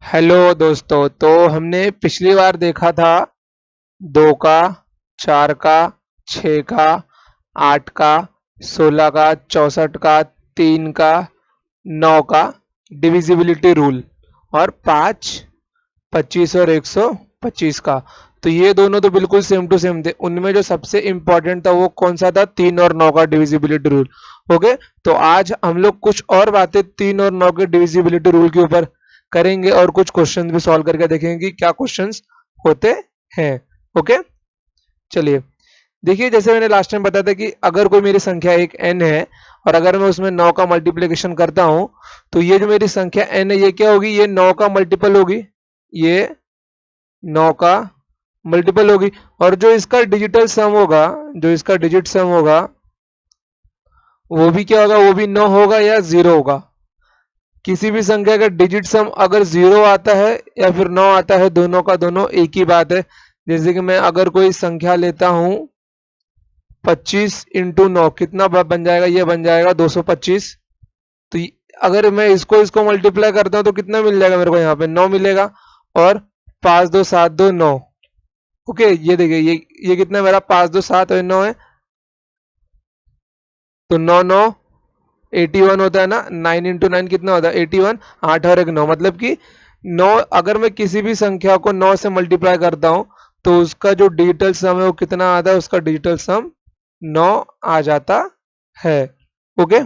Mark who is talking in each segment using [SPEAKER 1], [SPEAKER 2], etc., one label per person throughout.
[SPEAKER 1] Hello दोस्तों। तो हमने पिछली बार देखा था दो का, चार का, छ का, आठ का, 16 का, 64 का, तीन का, नौ का डिविजिबिलिटी रूल और पाँच, 25 और 125 का। तो ये दोनों तो बिल्कुल सेम टू सेम थे। उनमें जो सबसे इंपॉर्टेंट था वो कौन सा था? तीन और नौ का डिविजिबिलिटी रूल। ओके, तो आज हम लोग कुछ और बातें तीन और नौ के डिविजिबिलिटी रूल के ऊपर करेंगे और कुछ क्वेश्चंस भी सॉल्व करके देखेंगे कि क्या क्वेश्चंस होते हैं। ओके, चलिए देखिए, जैसे मैंने लास्ट टाइम बताया था कि अगर कोई मेरी संख्या एक n है और अगर मैं उसमें 9 का मल्टीप्लिकेशन करता हूं तो ये जो मेरी संख्या n है ये क्या होगी? ये 9 का मल्टीपल होगी, ये 9 का मल्टीपल होगी। और जो इसका डिजिटल सम होगा, जो इसका डिजिट सम होगा वो भी क्या होगा? वो भी 9 होगा या 0 होगा। किसी भी संख्या का डिजिट सम अगर 0 आता है या फिर 9 आता है, दोनों का दोनों एक ही बात है। जैसे कि मैं अगर कोई संख्या लेता हूं 25 इंटू 9 कितना बन जाएगा? ये बन जाएगा 225। तो अगर मैं इसको इसको मल्टीप्लाई करता हूं तो कितना मिल जाएगा मेरे को? यहाँ पे 9 मिलेगा। और 5 2 7 2 9। ओके, ये देखिए, ये कितना है मेरा? 5 2 7 और 9 है, तो 9 9 81 होता है ना। 9 इंटू 9 कितना होता है? 81। 8 और एक 9, मतलब कि 9, अगर मैं किसी भी संख्या को 9 से मल्टीप्लाई करता हूं तो उसका जो डिजिटल सम है वो कितना आता है? उसका डिजिटल सम 9 आ जाता है। ओके,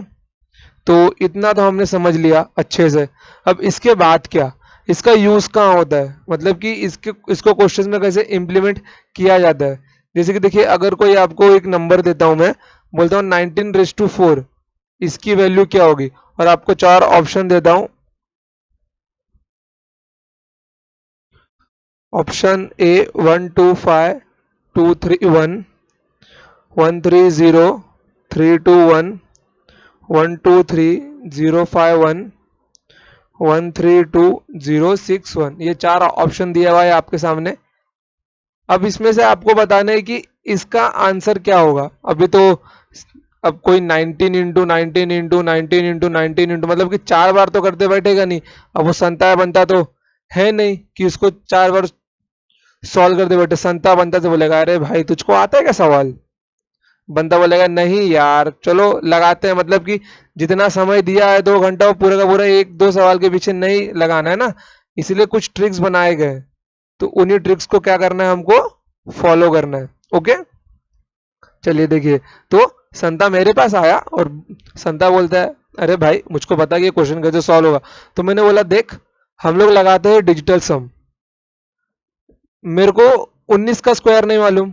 [SPEAKER 1] तो इतना तो हमने समझ लिया अच्छे से। अब इसके बाद क्या? इसका यूज कहाँ होता है, मतलब कि इसको क्वेश्चन में कैसे इंप्लीमेंट किया जाता है। जैसे कि देखिए, अगर कोई आपको एक नंबर देता हूं, मैं बोलता हूँ 19 रेज़ टू 4, इसकी वैल्यू क्या होगी? और आपको चार ऑप्शन देता हूं। ऑप्शन ए 125 231 130 321 123 051 132 061, ये चार ऑप्शन दिया हुआ है आपके सामने। अब इसमें से आपको बताना है कि इसका आंसर क्या होगा। अभी तो अब कोई 19 इंटू 19 इंटू 19 इंटू 19 इंटू मतलब कि चार बार तो करते बैठेगा नहीं। अब वो संता बनता तो है नहीं कि उसको चार बार सॉल्व करते बैठे। संता बनता से बोलेगा अरे भाई तुझको आता है क्या सवाल? बंदा बोलेगा नहीं यार, चलो लगाते हैं। मतलब कि जितना समय दिया है 2 घंटा, वो पूरा का पूरा एक दो सवाल के पीछे नहीं लगाना है ना। इसलिए कुछ ट्रिक्स बनाए गए, तो उन्हीं ट्रिक्स को क्या करना है? हमको फॉलो करना है। ओके, चलिए देखिए। तो संता मेरे पास आया और संता बोलता है अरे भाई मुझको पता कि ये क्वेश्चन कैसे सॉल्व होगा। तो मैंने बोला देख, हम लोग लगाते हैं डिजिटल सम। मेरे को 19 का स्क्वायर नहीं मालूम,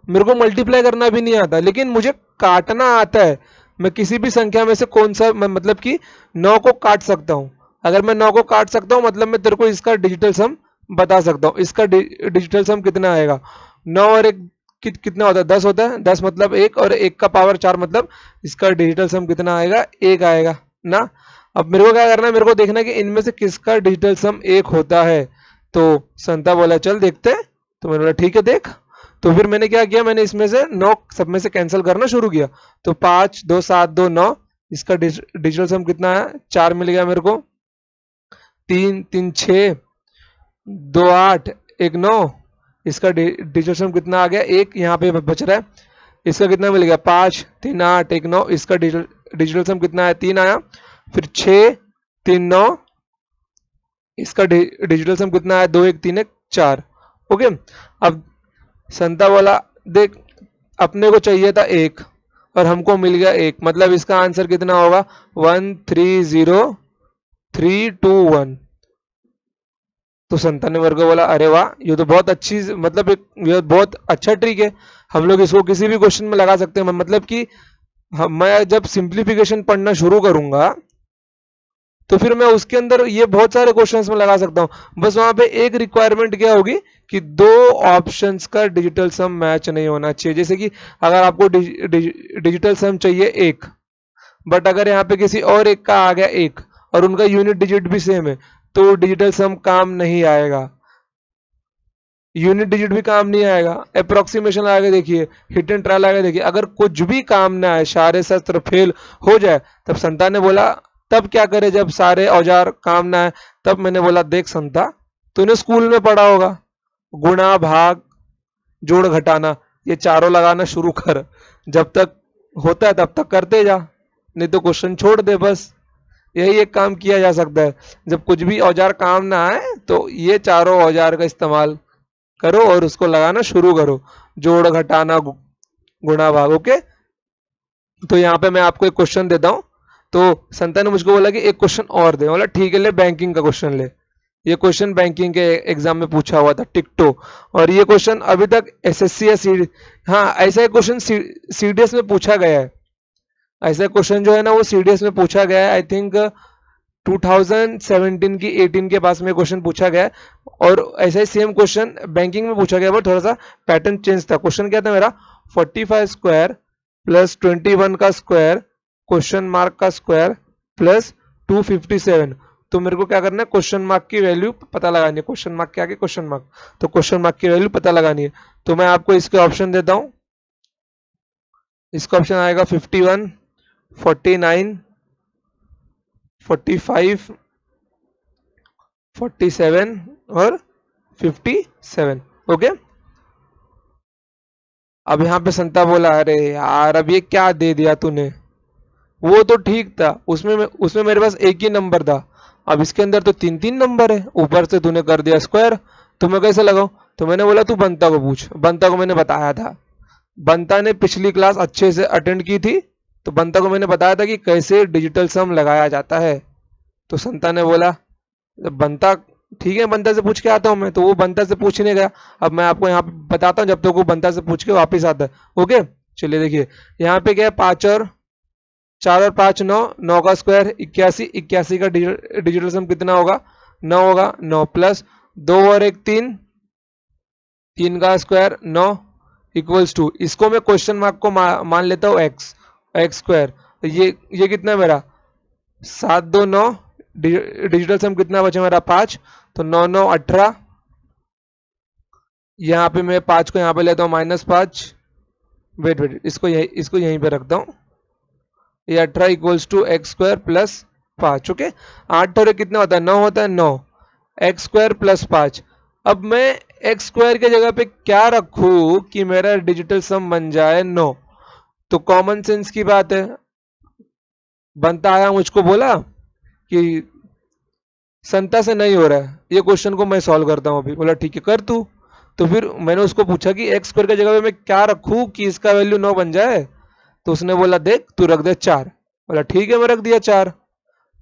[SPEAKER 1] मेरे को मल्टीप्लाई करना भी नहीं आता, लेकिन मुझे काटना आता है। मैं किसी भी संख्या में से कौन सा मतलब कि 9 को काट सकता हूं। अगर मैं 9 को काट सकता हूं मतलब मैं तेरे को इसका डिजिटल सम बता सकता हूं। इसका डिजिटल सम कितना आएगा? 9 और एक कितना होता है? 10 होता है। 10 मतलब एक, और एक का पावर 4, मतलब इसका डिजिटल सम कितना आएगा? एक आएगा ना। अब मेरे को क्या करना है? मेरे को देखना है कि इनमें से किसका डिजिटल सम एक होता है। तो संता बोला चल देखते हैं। तो मैंने बोला ठीक है देख। तो फिर मैंने क्या किया? मैंने इसमें से 9 सब में से कैंसिल करना शुरू किया। तो 5 2 7 2 9, इसका डिजिटल सम कितना है? 4 मिल गया मेरे को। 3 3 6 2 8 1 9, इसका डिजिटल सम कितना आ गया? एक यहाँ पे बच रहा है। इसका कितना मिल गया? 5 3 8 1 9, इसका डिजिटल सम कितना है? 3 आया। फिर 6 3 9, इसका डिजिटल सम कितना है? 2 1 3 1 4। ओके, अब संता बोला देख, अपने को चाहिए था एक और हमको मिल गया एक, मतलब इसका आंसर कितना होगा? 130321। तो संता ने मेरे को बोला अरे वाह, ये तो बहुत अच्छी, मतलब एक ये बहुत अच्छा ट्रिक है। हम लोग इसको किसी भी क्वेश्चन में लगा सकते हैं। मतलब कि मैं जब सिंप्लीफिकेशन पढ़ना शुरू करूंगा तो फिर मैं उसके अंदर ये बहुत सारे क्वेश्चंस में लगा सकता हूं। बस वहां पे एक रिक्वायरमेंट क्या होगी कि दो ऑप्शंस का डिजिटल सम मैच नहीं होना चाहिए। जैसे कि अगर आपको डिजिटल सम चाहिए एक, बट अगर यहाँ पे किसी और एक का आ गया एक और उनका यूनिट डिजिट भी सेम है, तो डिजिटल सम काम नहीं आएगा, यूनिट डिजिट भी काम नहीं आएगा। अप्रोक्सीमेशन आगे देखिए, हिट एंड ट्रायल आगे देखिए, अगर कुछ भी काम ना आए, सारे शस्त्र फेल हो जाए, तब संता ने बोला तब क्या करे जब सारे औजार काम ना आए? तब मैंने बोला देख संता, तूने स्कूल में पढ़ा होगा, गुणा भाग जोड़ घटाना, ये चारों लगाना शुरू कर। जब तक होता है तब तक करते जा, नहीं तो क्वेश्चन छोड़ दे बस। यही एक काम किया जा सकता है। जब कुछ भी औजार काम ना आए तो ये चारों औजार का इस्तेमाल करो और उसको लगाना शुरू करो, जोड़ घटाना गुणा भाग। ओके, तो यहाँ पे मैं आपको एक क्वेश्चन देता हूँ। तो संता ने मुझको बोला कि एक क्वेश्चन और दे, बोला ठीक है ले, बैंकिंग का क्वेश्चन ले। ये क्वेश्चन बैंकिंग के एग्जाम में पूछा हुआ था, टिकटो। और ये क्वेश्चन अभी तक एसएससी या सी, हाँ ऐसा एक क्वेश्चन सीडीएस में पूछा गया है। ऐसा क्वेश्चन जो है ना वो सीडीएस में पूछा गया है, आई थिंक 2017 की 18 के पास में क्वेश्चन पूछा गया है। और ऐसा ही सेम क्वेश्चन बैंकिंग में पूछा गया, बट थोड़ा सा पैटर्न चेंज था। क्वेश्चन क्या था मेरा, 45 स्क्वायर प्लस 21 का स्क्वायर क्वेश्चन मार्क का स्क्वायर प्लस 257। तो मेरे को क्या करना है, क्वेश्चन मार्क की वैल्यू पता लगानी है। क्वेश्चन मार्क के आगे क्वेश्चन मार्क, तो क्वेश्चन मार्क की वैल्यू पता लगानी है। तो मैं आपको इसके ऑप्शन देता हूं। इसका ऑप्शन आएगा 51, 49, 45, 47 और 57। ओके, अब यहाँ पे संता बोला अरे यार अब ये क्या दे दिया तूने, वो तो ठीक था, उसमें मेरे पास एक ही नंबर था, अब इसके अंदर तो तीन तीन नंबर है, ऊपर से तूने कर दिया स्क्वायर, तो मैं कैसे लगाऊं? तो मैंने बोला तू बंता को पूछ। बंता को मैंने बताया था, बंता ने पिछली क्लास अच्छे से अटेंड की थी, तो बंता को मैंने बताया था कि कैसे डिजिटल सम लगाया जाता है। तो संता ने बोला बंता ठीक है, बंता से पूछ के आता हूँ मैं। तो वो बंता से पूछने गया। अब मैं आपको यहाँ पे बताता हूँ जब तक वो बंता से पूछ के वापिस आता है। ओके, चलिए देखिए यहाँ पे क्या है, 5 और 4 और 5 9, 9 का स्क्वायर 81, 81 का डिजिटल सम कितना होगा, 9 होगा। 9 प्लस 2 और 1 3, 3 का स्क्वायर 9 इक्वल्स टू, इसको मैं क्वेश्चन मार्क को मान लेता हूँ एक्स, एक्स स्क्वायर। तो ये कितना है मेरा 7 2 9, डिजिटल सम कितना बचा मेरा 5, तो 9 9 18। यहाँ पे मैं 5 को यहाँ पे लेता हूँ -5, वेट वेट इसको यहीं पे रखता हूँ। ये 18 equals to x square plus 5। Okay, 8 और कितना होता है 9 होता है, 9 एक्स स्क्वायर प्लस 5। अब मैं एक्स स्क्वायर के जगह पे क्या रखूं कि मेरा डिजिटल सम बन जाए 9? तो कॉमन सेंस की बात है, बनता आया मुझको बोला कि संता से नहीं हो रहा है, ये क्वेश्चन को मैं सॉल्व करता हूँ अभी। बोला ठीक है कर तू। तो फिर मैंने उसको पूछा कि एक्स स्क्वायर की जगह पे मैं क्या रखूं कि इसका वैल्यू 9 बन जाए? तो उसने बोला देख तू रख दे 4। बोला ठीक है मैं रख दिया 4।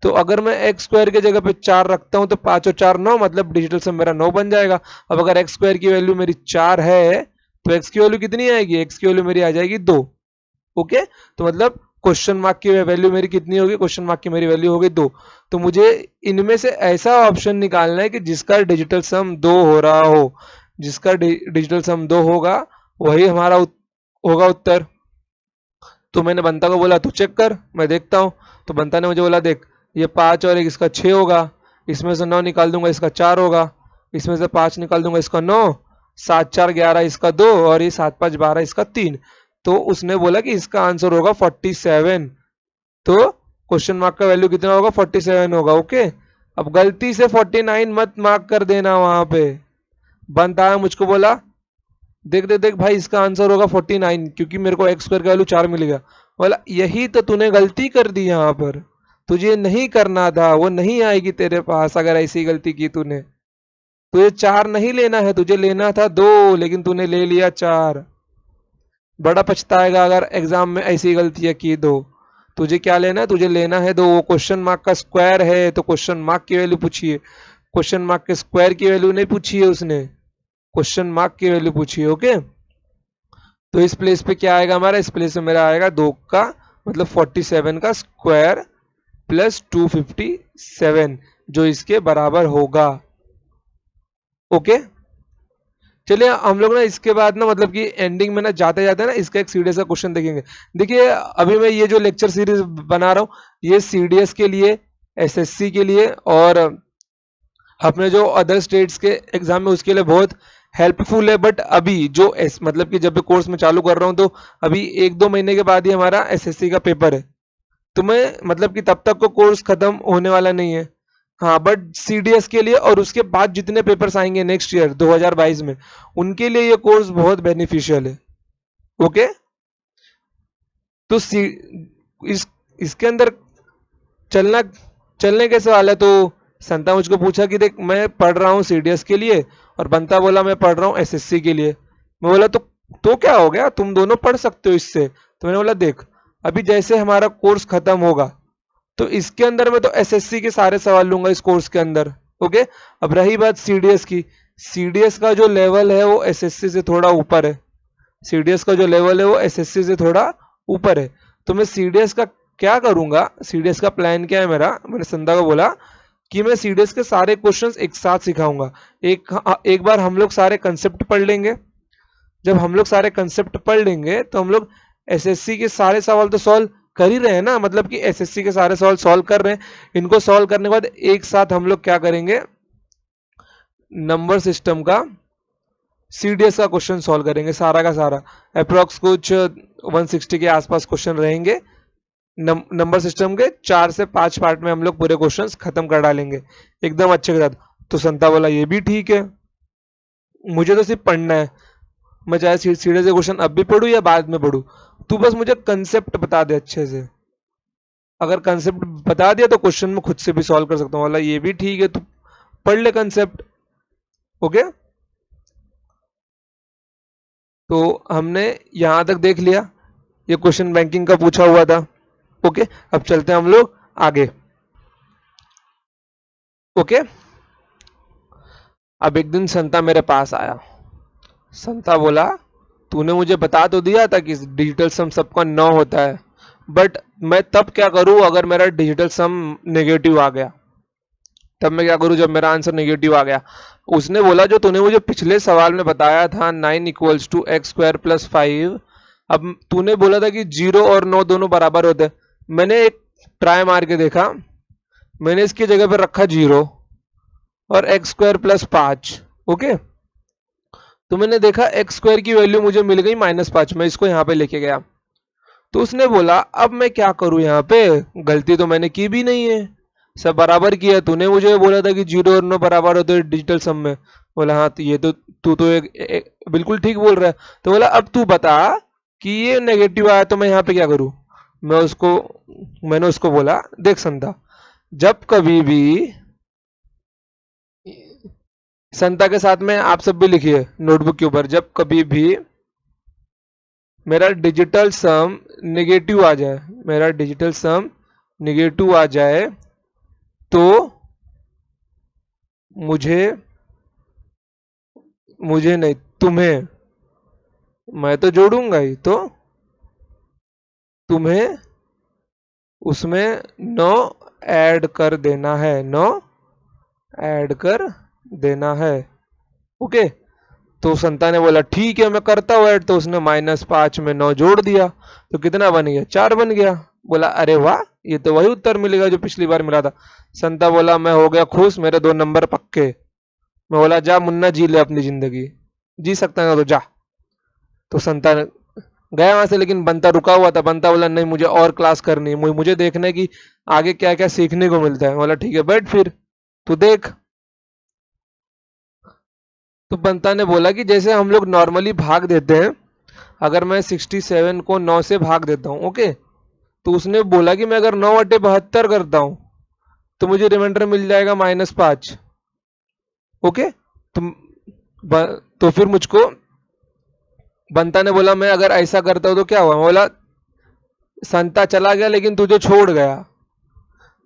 [SPEAKER 1] तो अगर मैं एक्स स्क्वायर की जगह पे 4 रखता हूं तो 5 और 4 9, मतलब डिजिटल सम मेरा 9 बन जाएगा। अब अगर एक्स स्क्वायर की वैल्यू मेरी 4 है तो एक्स की वैल्यू कितनी आएगी, एक्स की वैल्यू मेरी आ जाएगी 2। ओके, तो मतलब क्वेश्चन मार्क की वैल्यू मेरी कितनी होगी, क्वेश्चन मार्क की मेरी वैल्यू होगी 2। तो मुझे इनमें से ऐसा ऑप्शन निकालना है कि जिसका डिजिटल सम 2 हो रहा हो, जिसका डिजिटल सम 2 होगा वही हमारा होगा उत्तर। तो मैंने बंता को बोला तू चेक कर, मैं देखता हूँ। तो बंता ने मुझे बोला देख ये 5 और 1 इसका 6 होगा, इसमें से 9 निकाल दूंगा इसका 4 होगा, इसमें से 5 निकाल दूंगा इसका 9, 7 4 11 इसका 2 और ये 7 5 12 इसका 3। तो उसने बोला कि इसका आंसर होगा 47। तो क्वेश्चन मार्क का वैल्यू कितना होगा, 47 होगा। ओके, अब गलती से 49 मत मार्क कर देना वहां पे। बंता आया मुझको बोला देख देख देख भाई इसका आंसर होगा 49, क्योंकि मेरे को एक्स स्क्वायर का वैल्यू 4 मिल गया। बोला यही तो तूने गलती कर दी यहाँ पर, तुझे नहीं करना था, वो नहीं आएगी तेरे पास अगर ऐसी गलती की तूने। तुझे 4 नहीं लेना है, तुझे लेना था 2, लेकिन तूने ले लिया 4। बड़ा पछताएगा अगर एग्जाम में ऐसी गलतियां की दो। तुझे क्या लेना है, तुझे लेना है 2। वो क्वेश्चन मार्क का स्क्वायर है तो क्वेश्चन मार्क की वैल्यू पूछिए, क्वेश्चन मार्क के स्क्वायर की वैल्यू नहीं पूछी है उसने, क्वेश्चन मार्क की वैल्यू पूछी है। ओके, तो इस प्लेस पे क्या आएगा हमारा, इस प्लेस में मेरा आएगा 2 का मतलब 47 का स्क्वायर प्लस 257, जो इसके बराबर होगा। ओके, चलिए हम लोग ना इसके बाद ना मतलब कि एंडिंग में ना जाते जाते ना इसका एक सीडीएस का क्वेश्चन देखेंगे। देखिए अभी मैं ये जो लेक्चर सीरीज बना रहा हूँ ये सीडीएस के लिए, एसएससी के लिए और अपने जो अदर स्टेट्स के एग्जाम में उसके लिए बहुत हेल्पफुल है। बट अभी जो मतलब कि जब भी कोर्स में चालू कर रहा हूँ तो अभी 1-2 महीने के बाद ही हमारा एसएससी का पेपर है। तुम्हें मतलब कि तब तक को कोर्स खत्म होने वाला नहीं है। हाँ, बट सीडीएस के लिए और उसके बाद जितने पेपर्स आएंगे नेक्स्ट ईयर 2022 में, उनके लिए ये कोर्स बहुत बेनिफिशियल है। ओके, तो इस इसके अंदर चलना चलने कैसे वाला है? तो संता मुझको पूछा कि देख मैं पढ़ रहा हूँ सीडीएस के लिए, और बंता बोला मैं पढ़ रहा हूँ एसएससी के लिए। मैं बोला तो क्या हो गया, तुम दोनों पढ़ सकते हो इससे। तो मैंने बोला देख, अभी जैसे हमारा कोर्स खत्म होगा तो इसके अंदर मैं तो एसएससी के सारे सवाल लूंगा इस कोर्स के अंदर। ओके, अब रही बात सीडीएस की, सीडीएस का जो लेवल है वो एसएससी से थोड़ा ऊपर है। सीडीएस का जो लेवल है वो एसएससी से थोड़ा ऊपर है। तो मैं सीडीएस का क्या करूंगा, सीडीएस का प्लान क्या है मेरा, मैंने संध्या को बोला कि मैं सीडीएस के सारे क्वेश्चंस एक साथ सिखाऊंगा। एक बार हम लोग सारे कंसेप्ट पढ़ लेंगे। जब हम लोग सारे कंसेप्ट पढ़ लेंगे तो हम लोग एसएससी के सारे सवाल तो सॉल्व कर ही रहे हैं ना, मतलब कि एसएससी के सारे सवाल सॉल्व कर रहे हैं। इनको सॉल्व करने के बाद एक साथ हम लोग क्या करेंगे, नंबर सिस्टम का सीडीएस का क्वेश्चन सॉल्व करेंगे सारा का सारा। अप्रोक्स कुछ 160 के आसपास क्वेश्चन रहेंगे। नंबर सिस्टम के 4 से 5 पार्ट में हम लोग पूरे क्वेश्चंस खत्म कर डालेंगे एकदम अच्छे के साथ। तो संता बोला ये भी ठीक है, मुझे तो सिर्फ पढ़ना है, मैं चाहे सीधे से क्वेश्चन अब भी पढ़ूं या बाद में पढ़ूं, तू बस मुझे कंसेप्ट बता दे अच्छे से। अगर कंसेप्ट बता दिया तो क्वेश्चन में खुद से भी सॉल्व कर सकता हूँ। बोला ये भी ठीक है, तू पढ़ ले कंसेप्ट। ओके, तो हमने यहां तक देख लिया, ये क्वेश्चन बैंकिंग का पूछा हुआ था। ओके, अब चलते हैं हम लोग आगे। ओके, अब एक दिन संता मेरे पास आया। संता बोला तूने मुझे बता तो दिया था कि डिजिटल सम सबका 9 होता है, बट मैं तब क्या करूं अगर मेरा डिजिटल सम नेगेटिव आ गया, तब मैं क्या करूं जब मेरा आंसर नेगेटिव आ गया। उसने बोला जो तूने मुझे पिछले सवाल में बताया था 9 equals to x square plus 5, अब तूने बोला था कि 0 और 9 दोनों बराबर होते हैं। मैंने एक ट्राई मार के देखा, मैंने इसकी जगह पर रखा 0 और एक्स स्क्वायर प्लस 5। ओके, तो मैंने देखा एक्स स्क्वायर की वैल्यू मुझे मिल गई -5, मैं इसको यहाँ पे लेके गया। तो उसने बोला अब मैं क्या करूं, यहाँ पे गलती तो मैंने की भी नहीं है, सब बराबर किया। तूने मुझे बोला था कि 0 और 9 बराबर होते हैं डिजिटल सम में। बोला हाँ, तो ये तो तू तो बिल्कुल ठीक बोल रहा है। तो बोला अब तू बता कि ये नेगेटिव आया तो मैं यहाँ पे क्या करूं। मैंने उसको बोला देख संता, जब कभी भी संता के साथ में आप सब भी लिखिए नोटबुक के ऊपर, जब कभी भी मेरा डिजिटल सम नेगेटिव आ जाए, मेरा डिजिटल सम नेगेटिव आ जाए तो मुझे मुझे नहीं तुम्हें, मैं तो जोड़ूंगा ही, तो तुम्हें उसमें 9 ऐड कर देना है, 9 ऐड कर देना है। ओके, तो संता ने बोला ठीक है मैं करता हूँ ऐड। तो उसने -5 में 9 जोड़ दिया, तो कितना बन गया, 4 बन गया। बोला अरे वाह, ये तो वही उत्तर मिलेगा जो पिछली बार मिला था। संता बोला मैं हो गया खुश, मेरे 2 नंबर पक्के। मैं बोला जा मुन्ना जी ले अपनी जिंदगी, जी सकता है ना तो जा। तो संता गया वहां से, लेकिन बंता रुका हुआ था। बंता बोला नहीं मुझे और क्लास करनी है, मुझे देखना है कि आगे क्या क्या सीखने को मिलता है। बोला ठीक है बैठ फिर तू देख। तो बंता ने बोला कि जैसे हम लोग नॉर्मली भाग देते हैं, अगर मैं 67 को 9 से भाग देता हूं, ओके, तो उसने बोला कि मैं अगर 9/72 करता हूं तो मुझे रिमाइंडर मिल जाएगा -5। ओके, तो फिर मुझको बंता ने बोला मैं अगर ऐसा करता हूं तो क्या हुआ। मैं बोला संता चला गया लेकिन तुझे छोड़ गया,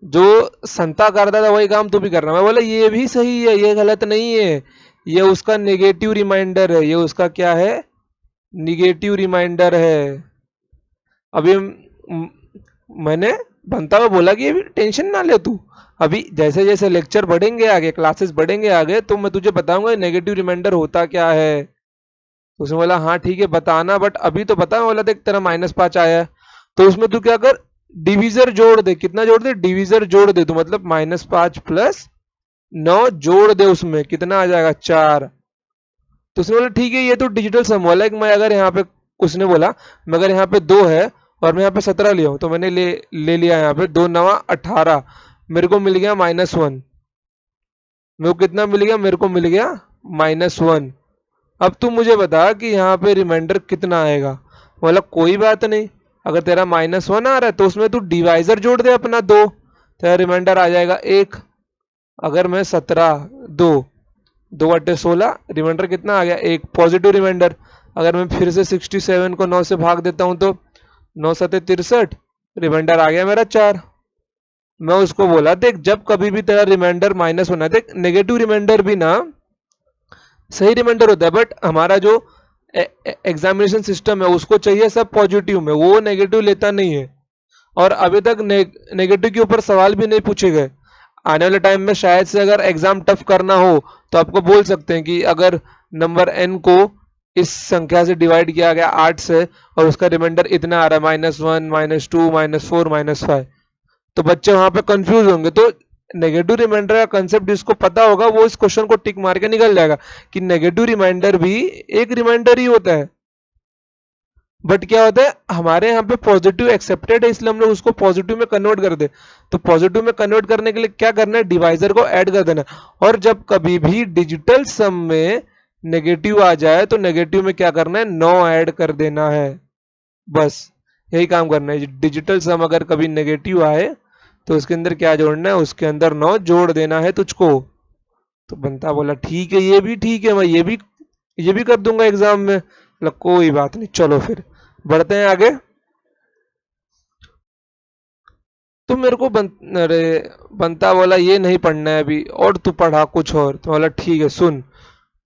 [SPEAKER 1] जो संता करता था वही काम तू भी कर रहा है। मैं बोला ये भी सही है, ये गलत नहीं है, ये उसका नेगेटिव रिमाइंडर है, ये उसका क्या है, निगेटिव रिमाइंडर है। अभी मैंने बंता को बोला कि अभी टेंशन ना ले तू, अभी जैसे जैसे लेक्चर बढ़ेंगे आगे, क्लासेस बढ़ेंगे आगे, तो मैं तुझे बताऊंगा नेगेटिव रिमाइंडर होता क्या है। तो उसने बोला हाँ ठीक है बताना, बट अभी तो बता। बोला देख तेरा -5 आया है, तो उसमें तू क्या कर, डिविजर जोड़ दे। कितना जोड़ दे, डिविजर जोड़ दे तो मतलब -5 प्लस 9 जोड़ दे, उसमें कितना आ जाएगा 4। तो उसने बोला ठीक है ये तो डिजिटल सम वाला है। मैं अगर यहाँ पे, उसने बोला मैं अगर यहाँ पे 2 है और मैं यहाँ पे 17 लिया हूँ, तो मैंने ले लिया यहाँ पे 2 9 18, मेरे को मिल गया -1। मेरे को कितना मिल गया? मेरे को मिल गया -1। अब तू मुझे बता कि यहाँ पे रिमाइंडर कितना आएगा। बोला कोई बात नहीं, अगर तेरा -1 आ रहा है तो उसमें तू डिवाइजर जोड़ दे अपना 2, तेरा रिमाइंडर आ जाएगा 1। अगर मैं 17 2 2 अट्ठे 16, रिमाइंडर कितना आ गया? 1, पॉजिटिव रिमाइंडर। अगर मैं फिर से 67 को 9 से भाग देता हूं तो 9 7 63, रिमाइंडर आ गया मेरा 4। मैं उसको बोला देख, जब कभी भी तेरा रिमाइंडर -1 है, देख नेगेटिव रिमाइंडर भी ना सही रिमाइंडर होता है, बट हमारा जो एग्जामिनेशन सिस्टम है उसको चाहिए सब पॉजिटिव में, वो नेगेटिव लेता नहीं है। और अभी तक नेगेटिव के ऊपर सवाल भी नहीं पूछे गए। आने वाले टाइम में शायद से अगर एग्जाम टफ करना हो तो आपको बोल सकते हैं कि अगर नंबर n को इस संख्या से डिवाइड किया गया 8 से और उसका रिमाइंडर इतना आ रहा है -1 -2 -4 -5, तो बच्चे वहां पे कंफ्यूज होंगे। तो नेगेटिव रिमाइंडर का कंसेप्ट जिसको पता होगा वो इस क्वेश्चन को टिक मार के निकल जाएगा कि नेगेटिव रिमाइंडर भी एक रिमाइंडर ही होता है। बट क्या होता है, हमारे यहाँ पे पॉजिटिव एक्सेप्टेड है, इसलिए हम लोग उसको पॉजिटिव में कन्वर्ट कर दे। तो पॉजिटिव में कन्वर्ट करने के लिए क्या करना है? डिवाइजर को ऐड कर देना। और जब कभी भी डिजिटल सम में नेगेटिव आ जाए तो नेगेटिव में क्या करना है? 9 ऐड कर देना है, बस यही काम करना है। डिजिटल सम अगर कभी नेगेटिव आए तो उसके अंदर क्या जोड़ना है? उसके अंदर 9 जोड़ देना है तुझको। तो बंता बोला ठीक है, ये भी ठीक है, मैं ये भी कर दूंगा एग्जाम में। बोला कोई बात नहीं, चलो फिर बढ़ते हैं आगे। तो मेरे को अरे बंता बोला ये नहीं पढ़ना है अभी, और तू पढ़ा कुछ और। तो बोला ठीक है सुन।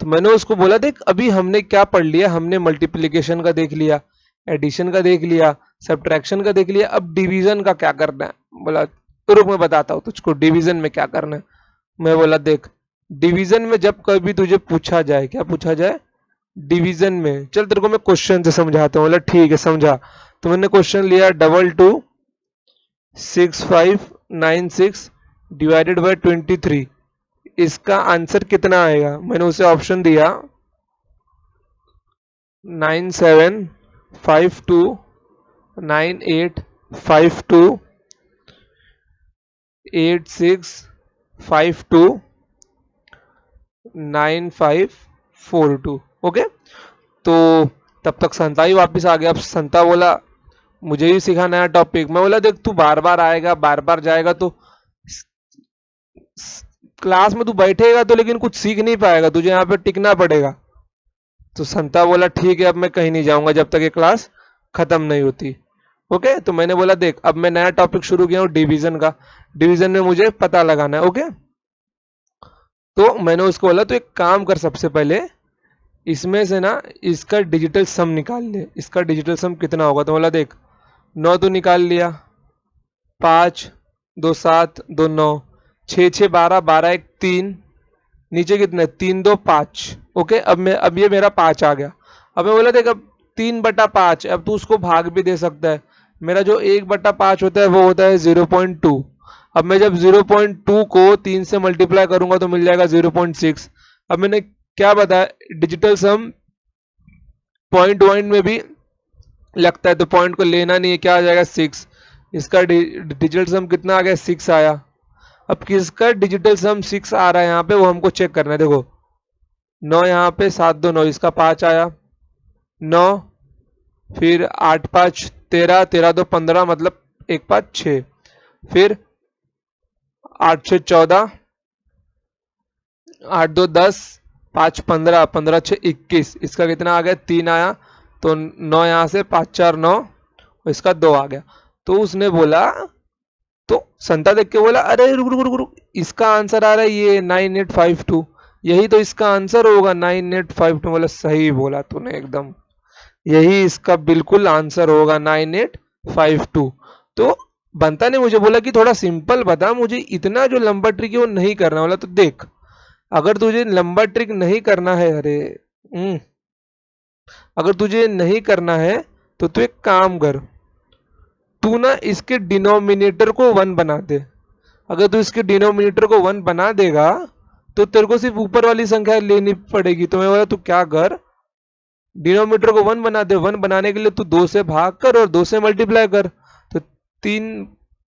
[SPEAKER 1] तो मैंने उसको बोला देख, अभी हमने क्या पढ़ लिया? हमने मल्टीप्लिकेशन का देख लिया, एडिशन का देख लिया, सब्ट्रैक्शन का देख लिया, अब डिवीजन का क्या करना है? बोला तो रुक मैं बताता हूँ तुझको डिवीजन में क्या करना है। मैं बोला देख, डिवीजन में जब कभी तुझे पूछा जाए, क्या पूछा जाए? डिवीजन में, चल तेरे को मैं क्वेश्चन से समझाता हूँ। बोला ठीक है समझा। तो मैंने क्वेश्चन लिया 226596 डिवाइडेड बाय 23, इसका आंसर कितना आएगा? मैंने उसे ऑप्शन दिया 9752 9852 8652 9542। ओके, तो तब तक संता ही वापिस आ गया। अब संता बोला मुझे ही सिखा नया टॉपिक। मैं बोला देख, तू बार बार आएगा बार बार जाएगा तो क्लास में तू बैठेगा तो लेकिन कुछ सीख नहीं पाएगा, तुझे यहाँ पे टिकना पड़ेगा। तो संता बोला ठीक है, अब मैं कहीं नहीं जाऊंगा जब तक ये क्लास खत्म नहीं होती। ओके, तो मैंने बोला देख, अब मैं नया टॉपिक शुरू किया हूँ डिवीजन का, डिवीजन में मुझे पता लगाना है। ओके, तो मैंने उसको बोला तो एक काम कर, सबसे पहले इसमें से ना इसका डिजिटल सम निकाल ले, इसका डिजिटल सम कितना होगा। तो बोला देख, 9 तो निकाल लिया, 5 2 7 2 9, 6 6 12 12 1 3, नीचे कितने? 3 2 5। ओके, अब ये मेरा 5 आ गया। अब मैं बोला देख, अब 3/5, अब तू उसको भाग भी दे सकता है। मेरा जो 1/5 होता है वो होता है 0.2। अब मैं जब 0.2 को 3 से मल्टीप्लाई करूंगा तो मिल जाएगा 0.6। अब मैंने क्या बताया, डिजिटल सम पॉइंट पॉइंट में भी लगता है, तो पॉइंट को लेना नहीं है, क्या आ जाएगा 6। इसका डिजिटल सम कितना आ गया? 6 आया। अब किसका डिजिटल सम 6 आ रहा है यहाँ पे, वो हमको चेक करना है। देखो 9 यहाँ पे, 7 2 9, इसका 5 आया 9, फिर 8 5 13, 13 2 15, मतलब 1 5 6, फिर 8 6 14, 8 2 10, 5 15, 15 6 21, इसका कितना आ गया? 3 आया। तो 9 यहाँ से, 5 4 9, इसका 2 आ गया। तो उसने बोला, तो संता देख के बोला अरे रुक रुक रुक रुक, इसका आंसर आ रहा है ये 9852, यही तो इसका आंसर होगा 9852। बोला सही बोला तूने एकदम, यही इसका बिल्कुल आंसर होगा 9852। तो बंता ने मुझे बोला कि थोड़ा सिंपल बता, मुझे इतना जो लंबा ट्रिक है वो नहीं करना। बोला तो देख, अगर तुझे लंबा ट्रिक नहीं करना है, अरे अगर तुझे नहीं करना है तो तू एक काम कर, तू ना इसके डिनोमिनेटर को 1 बना दे। अगर तू इसके डिनोमिनेटर को 1 बना देगा तो तेरे को सिर्फ ऊपर वाली संख्या लेनी पड़ेगी। तो मैं बोला तू क्या कर, डिनोमिनेटर को 1 बना दे। 1 बनाने के लिए तू 2 से भाग कर और 2 से मल्टीप्लाई कर। तो 3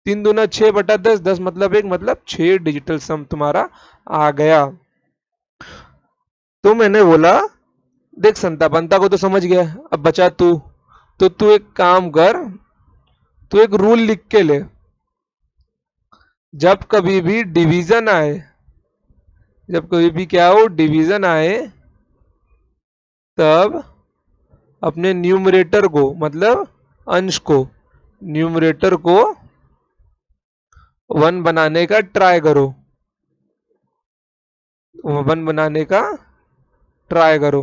[SPEAKER 1] 3 दूना 6 बटा 10, 10 मतलब 1, मतलब 6 डिजिटल सम तुम्हारा आ गया। तो मैंने बोला देख संता बंता को तो समझ गया, अब बचा तू। तो तू एक काम कर, तू एक रूल लिख के ले। जब कभी भी डिवीजन आए, जब कभी भी क्या हो डिवीजन आए, तब अपने न्यूमरेटर को मतलब अंश को, न्यूमरेटर को 1 बनाने का ट्राई करो। 1 बनाने का ट्राई करो।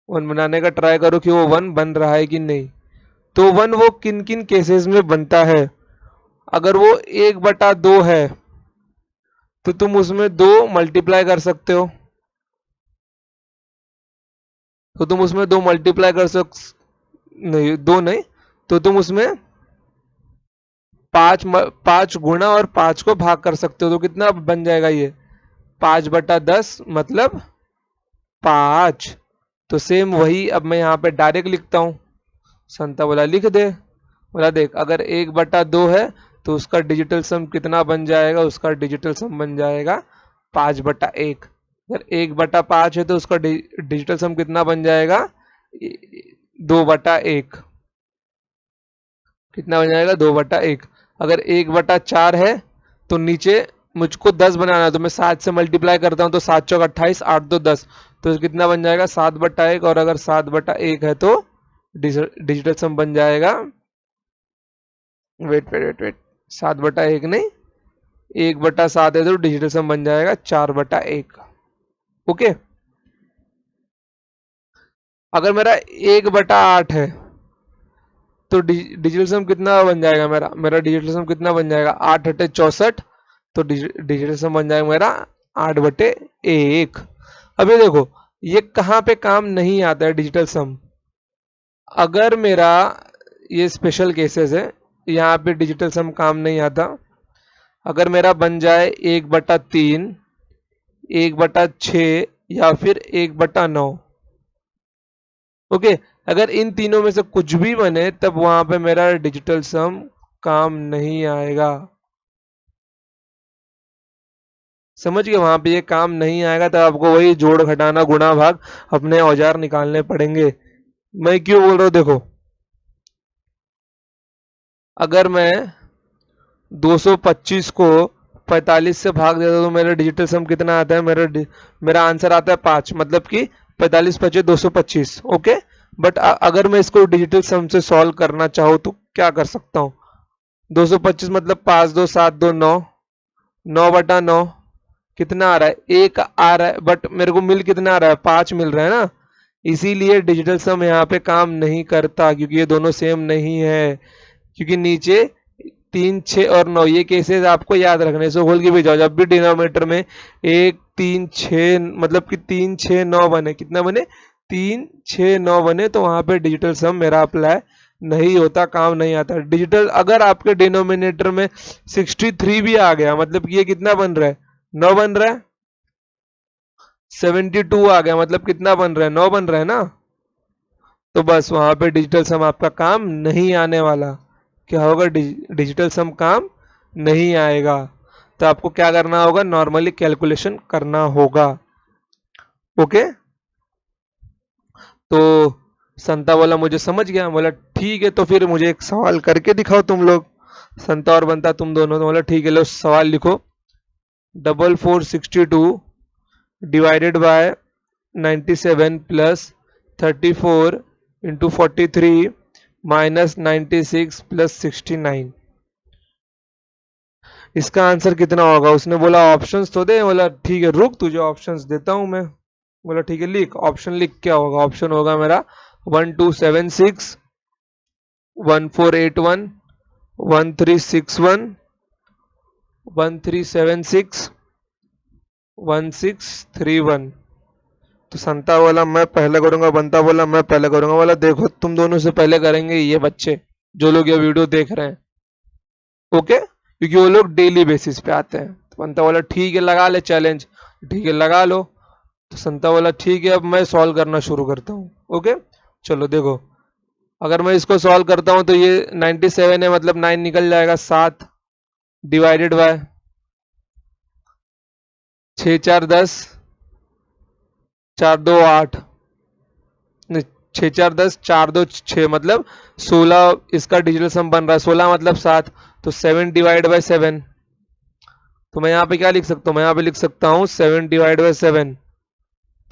[SPEAKER 1] 1 बनाने का ट्राई करो कि वो 1 बन रहा है कि नहीं। तो 1 वो किन किन केसेस में बनता है। अगर वो 1/2 है तो तुम उसमें 2 मल्टीप्लाई कर सकते हो। तो तुम उसमें 2 मल्टीप्लाई कर सक नहीं, 2 नहीं, तो तुम उसमें 5 गुणा और 5 को भाग कर सकते हो। तो कितना बन जाएगा ये 5/10 मतलब 5। तो सेम वही अब मैं यहाँ पे डायरेक्ट लिखता हूँ। संता बोला लिख दे। बोला देख अगर 1/2 है तो उसका डिजिटल सम कितना बन जाएगा, उसका डिजिटल सम बन जाएगा 5/1। अगर 1/5 है तो उसका डिजिटल सम कितना बन जाएगा 2/1। कितना बन जाएगा 2/1। अगर 1/4 है तो नीचे मुझको 10 बनाना है, तो मैं 7 से मल्टीप्लाई करता हूँ, तो 7 चौक 28, 8 2 10, तो कितना बन जाएगा 7/1। और अगर 7/1 है तो डिजिटल सम बन जाएगा, वेट वेट वेट वेट, 7/1 नहीं, 1/7 है तो डिजिटल सम बन जाएगा 4/1। ओके। अगर मेरा 1/8 है तो डिजिटल सम कितना बन जाएगा मेरा, डिजिटल सम कितना बन जाएगा 8×8 = 64। तो डिजिटल सम बन जाएगा मेरा 8/1। अभी देखो ये कहाँ पे काम नहीं आता है डिजिटल सम। अगर मेरा ये स्पेशल केसेस है, यहाँ पे डिजिटल सम काम नहीं आता। अगर मेरा बन जाए 1/3, 1/6 या फिर 1/9। ओके। अगर इन तीनों में से कुछ भी बने तब वहां पे मेरा डिजिटल सम काम नहीं आएगा। समझ गए, वहां पे ये काम नहीं आएगा, तब आपको वही जोड़ घटाना गुणा भाग अपने औजार निकालने पड़ेंगे। मैं क्यों बोल रहा हूं देखो, अगर मैं 225 को 45 से भाग देता तो मेरा डिजिटल सम कितना आता है, मेरा आंसर आता है 5, मतलब कि 45×5 = 225। ओके। बट अगर मैं इसको डिजिटल सम से सॉल्व करना चाहूँ तो क्या कर सकता हूँ। 225 मतलब 5 2 7 2 9, 9/9 कितना आ रहा है 1 आ रहा है, बट मेरे को मिल कितना आ रहा है 5 मिल रहा है ना। इसीलिए डिजिटल सम यहाँ पे काम नहीं करता, क्योंकि ये दोनों सेम नहीं है। क्योंकि नीचे 3 6 और 9 ये केसेस आपको याद रखने से खोल के भी जाओ। जब भी डिनोमिनेटर में 1 3 6 मतलब कि 3 6 9 बने, कितना बने 3 6 9 बने, तो वहां पे डिजिटल सम मेरा अप्लाई नहीं होता, काम नहीं आता डिजिटल। अगर आपके डिनोमिनेटर में 63 भी आ गया, मतलब कि ये कितना बन रहा है 9 बन रहा है। 72 आ गया मतलब कितना बन रहा है 9 बन रहा है ना। तो बस वहां पे डिजिटल सम आपका काम नहीं आने वाला। क्या होगा डिजिटल सम काम नहीं आएगा। तो आपको क्या करना होगा, नॉर्मली कैलकुलेशन करना होगा। ओके। तो संता बोला मुझे समझ गया। बोला ठीक है, तो फिर मुझे एक सवाल करके दिखाओ तुम लोग, संता और बनता तुम दोनों। तो बोला ठीक है, लो सवाल लिखो। 4462 divided by 97 plus 34 × 43 minus 96 plus 69, इसका आंसर कितना होगा। उसने बोला ऑप्शंस तो दे। बोला ठीक है रुक, तुझे ऑप्शंस देता हूं मैं। बोला ठीक है लिख ऑप्शन, लिख क्या होगा। ऑप्शन होगा मेरा 1276, 1481, 1361, 1376, 1631। तो संता बोला मैं पहले करूंगा, बनता बोला मैं पहले करूंगा। बोला देखो तुम दोनों से पहले करेंगे ये बच्चे जो लोग ये वीडियो देख रहे हैं। ओके, क्योंकि वो लोग डेली बेसिस पे आते हैं। तो बनता बोला ठीक है लगा ले चैलेंज। ठीक है लगा लो। तो संता बोला ठीक है, अब मैं सॉल्व करना शुरू करता हूँ। ओके, चलो देखो, अगर मैं इसको सॉल्व करता हूँ तो ये 97 है, मतलब 9 निकल जाएगा, 7 डिवाइडेड बाय 6 4 10, 4 2 8, 6 4 10, 4 2 6, मतलब 16 इसका डिजिटल सम बन रहा है, 16 मतलब 7, तो 7 डिवाइड बाय 7, तो मैं यहाँ पे क्या लिख सकता हूँ, मैं यहाँ पे लिख सकता हूँ 7 डिवाइड बाय 7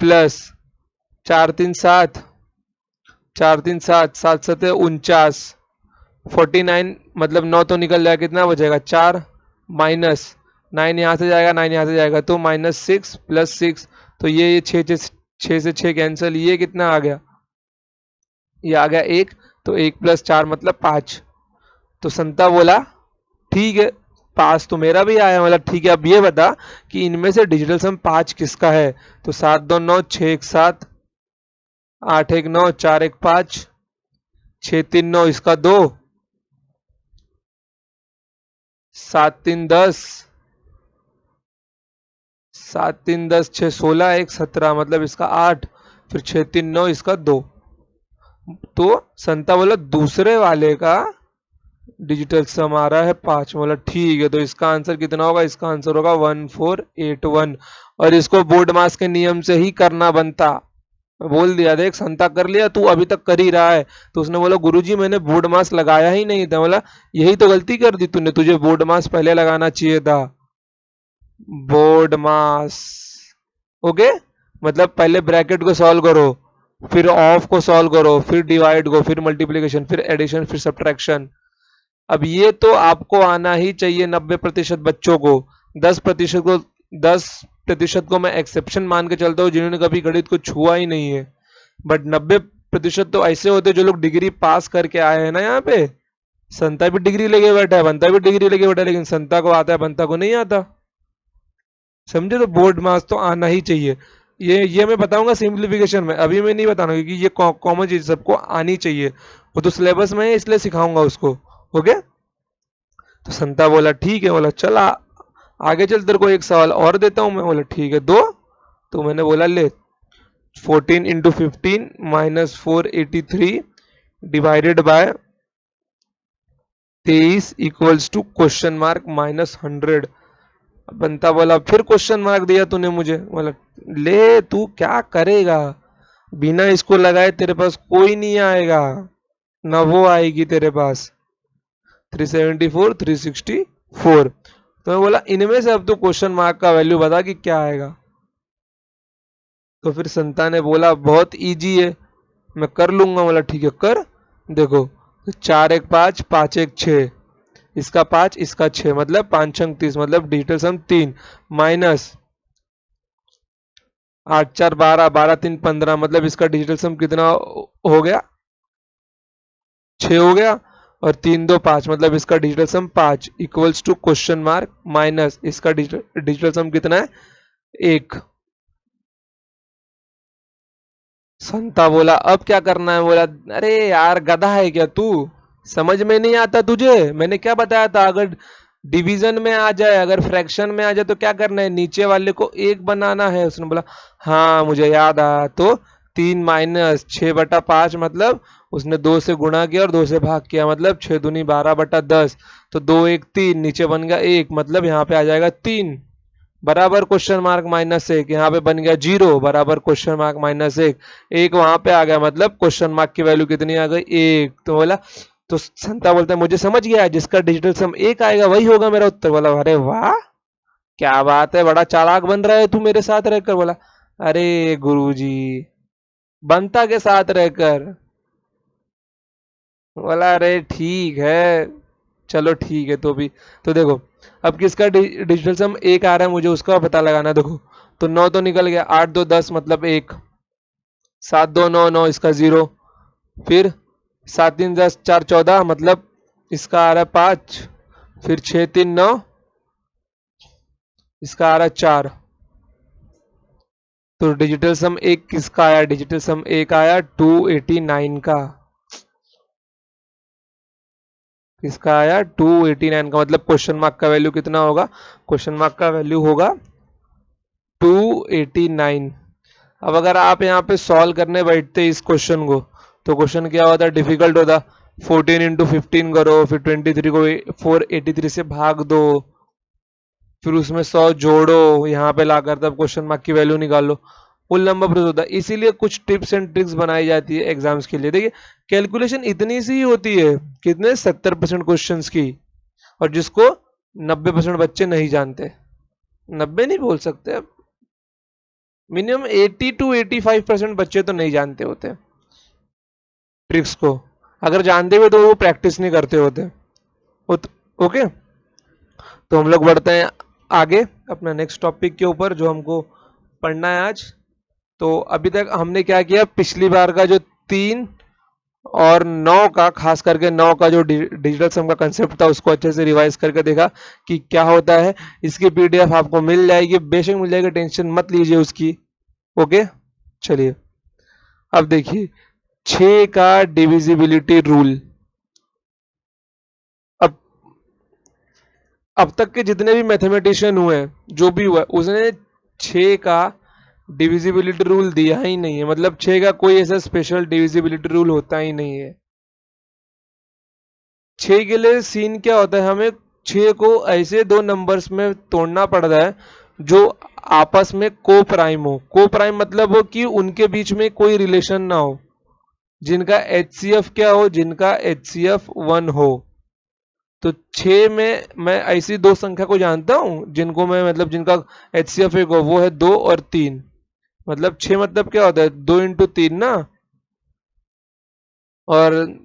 [SPEAKER 1] प्लस 4 3 7, 4 3 7, 7 7 49, 49 मतलब 9 तो निकल जाएगा, कितना बचेगा 4, माइनस 9 यहाँ से जाएगा, 9 यहाँ से जाएगा, तो -6 प्लस 6, तो ये 6 से 6 कैंसिल, ये कितना आ गया, ये आ गया 1, तो 1 प्लस 4 मतलब 5। तो संता बोला ठीक है, पास तो मेरा भी आया, मतलब ठीक है, अब ये बता कि इनमें से डिजिटल सम 5 किसका है, तो 7 2 9, 6 1 7, 8 1 9, 4 1 5, 6 3 9 इसका 2, 7 3 10, 7 3 10, 6 16 1 17, मतलब इसका 8, फिर 6 3 9 इसका 2। तो संता बोला दूसरे वाले का डिजिटल सम आ रहा है 5, बोला ठीक है, तो इसका आंसर कितना होगा, इसका आंसर होगा 1481, और इसको बोर्ड मास के नियम से ही करना बनता। बोल दिया, देख संता कर लिया, तू अभी तक कर ही रहा है। तो उसने बोला गुरुजी मैंने बोर्ड मास लगाया ही नहीं था। बोला यही तो गलती कर दी तूने, तुझे बोर्ड मास पहले लगाना चाहिए था, बोर्ड मास। ओके, मतलब पहले ब्रैकेट को सॉल्व करो, फिर ऑफ को सॉल्व करो, फिर डिवाइड को, फिर मल्टीप्लीकेशन, फिर एडिशन, फिर सब्ट्रैक्शन। अब ये तो आपको आना ही चाहिए 90% बच्चों को। 10% को मैं एक्सेप्शन मान के चलता हूँ जिन्होंने कभी गणित को छुआ ही नहीं है, बट 90% तो ऐसे होते हैं जो लोग डिग्री पास करके आए हैं ना यहाँ पे। संता भी डिग्री लेके बैठा है, बनता भी डिग्री लेके बैठा है, लेकिन संता को आता है, बनता को नहीं आता। समझे, तो बोर्ड मार्क्स तो आना ही चाहिए। ये मैं बताऊंगा सिंप्लीफिकेशन में, अभी मैं नहीं बताऊंगा क्योंकि ये कॉमन चीज सबको आनी चाहिए, वो तो सिलेबस में है इसलिए सिखाऊंगा उसको। ओके, तो संता बोला ठीक है, बोला चल आगे चल, तेरे को एक सवाल और देता हूं मैं। बोला ठीक है दो। तो मैंने बोला ले, 14 into 15 minus 483 divided by 23 equals to question mark -100। बनता बोला फिर क्वेश्चन मार्क दिया तूने मुझे। बोला ले तू क्या करेगा, बिना इसको लगाए तेरे पास कोई नहीं आएगा, ना वो आएगी तेरे पास। 374 364। तो मैं बोला इनमें से अब तो क्वेश्चन मार्क का वैल्यू बता कि क्या आएगा। तो फिर संता ने बोला बहुत इजी है, मैं कर लूंगा। बोला ठीक है कर। देखो 4 1 5, 5 1 6, इसका 5 इसका 6, मतलब 5 6 30, मतलब डिजिटल सम 3, माइनस 8 4 12, 12 3 15, मतलब इसका डिजिटल सम कितना हो गया 6 हो गया, और 3 2 5, मतलब इसका digital sum 5 equals to question mark minus इसका डिजिटल सम कितना है 1। संता बोला अब क्या करना है। बोला अरे यार गधा है क्या तू, समझ में नहीं आता तुझे, मैंने क्या बताया था, अगर डिवीजन में आ जाए, अगर फ्रैक्शन में आ जाए तो क्या करना है, नीचे वाले को एक बनाना है। उसने बोला हाँ मुझे याद आया, तो 3 माइनस 6/5, मतलब उसने 2 से गुणा किया और 2 से भाग किया, मतलब 6 दूनी 12/10, तो 2 1 3, नीचे बन गया 1, मतलब यहाँ पे आ जाएगा 3 बराबर क्वेश्चन मार्क -1, यहाँ पे बन गया 0 बराबर क्वेश्चन मार्क -1, एक वहां पे आ गया, मतलब क्वेश्चन मार्क की वैल्यू कितनी आ गई 1। तो बोला, तो संता बोलता है मुझे समझ गया, जिसका डिजिटल सम 1 आएगा वही होगा मेरा उत्तर। बोला अरे वाह क्या बात है, बड़ा चालाक बन रहा है तू मेरे साथ रहकर। बोला अरे गुरुजी बनता के साथ रहकर। बोला अरे ठीक है, चलो ठीक है। तो भी तो देखो, अब किसका डिजिटल सम 1 आ रहा है, मुझे उसका पता लगाना। देखो तो 9 तो निकल गया, 8 2 10 मतलब 1, 7 2 9 9 इसका 0, फिर 7 3 10 4 14, मतलब इसका आ रहा है 5, फिर 6 3 9 इसका आ रहा है 4। तो डिजिटल सम 1 किसका आया, डिजिटल सम 1 आया 289 का। किसका आया 289 का, मतलब क्वेश्चन मार्क का वैल्यू कितना होगा, क्वेश्चन मार्क का वैल्यू होगा 289। अब अगर आप यहाँ पे सॉल्व करने बैठते इस क्वेश्चन को, तो क्वेश्चन क्या होता, डिफिकल्ट होता। 14 इंटू 15 करो, फिर 23 को 483 से भाग दो, फिर उसमें 100 जोड़ो यहाँ पे लाकर, तब क्वेश्चन मार्क की वैल्यू निकालो। फुल नंबर प्रोसेस होता है। इसीलिए कुछ टिप्स एंड ट्रिक्स बनाई जाती है एग्जाम्स के लिए। देखिए कैलकुलेशन इतनी सी ही होती है, कितने 70% क्वेश्चन की, और जिसको 90% बच्चे नहीं जानते। 90 नहीं बोल सकते, मिनिमम 80 टू 85% बच्चे तो नहीं जानते होते ट्रिक्स को। अगर जानते हुए तो वो प्रैक्टिस नहीं करते होते। ओके, तो हम लोग बढ़ते हैं आगे अपना नेक्स्ट टॉपिक के ऊपर जो हमको पढ़ना है आज। तो अभी तक हमने क्या किया, पिछली बार का जो 3 और 9 का, खास करके 9 का जो डिजिटल सम का कंसेप्ट था, उसको अच्छे से रिवाइज करके देखा कि क्या होता है। इसकी पीडीएफ आपको मिल जाएगी, बेशक मिल जाएगी, टेंशन मत लीजिए उसकी। ओके, चलिए अब देखिए 6 का डिविजिबिलिटी रूल। अब अब तक के जितने भी मैथमेटिशियन हुए, जो भी हुआ, उसने 6 का डिविजिबिलिटी रूल दिया ही नहीं है। मतलब 6 का कोई ऐसा स्पेशल डिविजिबिलिटी रूल होता ही नहीं है। 6 के लिए सीन क्या होता है, हमें 6 को ऐसे दो नंबर्स में तोड़ना पड़ता है जो आपस में को प्राइम हो। को प्राइम मतलब हो कि उनके बीच में कोई रिलेशन ना हो, जिनका एचसीएफ क्या हो, जिनका एचसीएफ 1 हो। तो 6 में मैं ऐसी दो संख्या को जानता हूं जिनको मैं, मतलब जिनका एचसीएफ एक हो, वो है 2 और 3। मतलब 6 मतलब क्या होता है, 2 इंटू 3 ना, और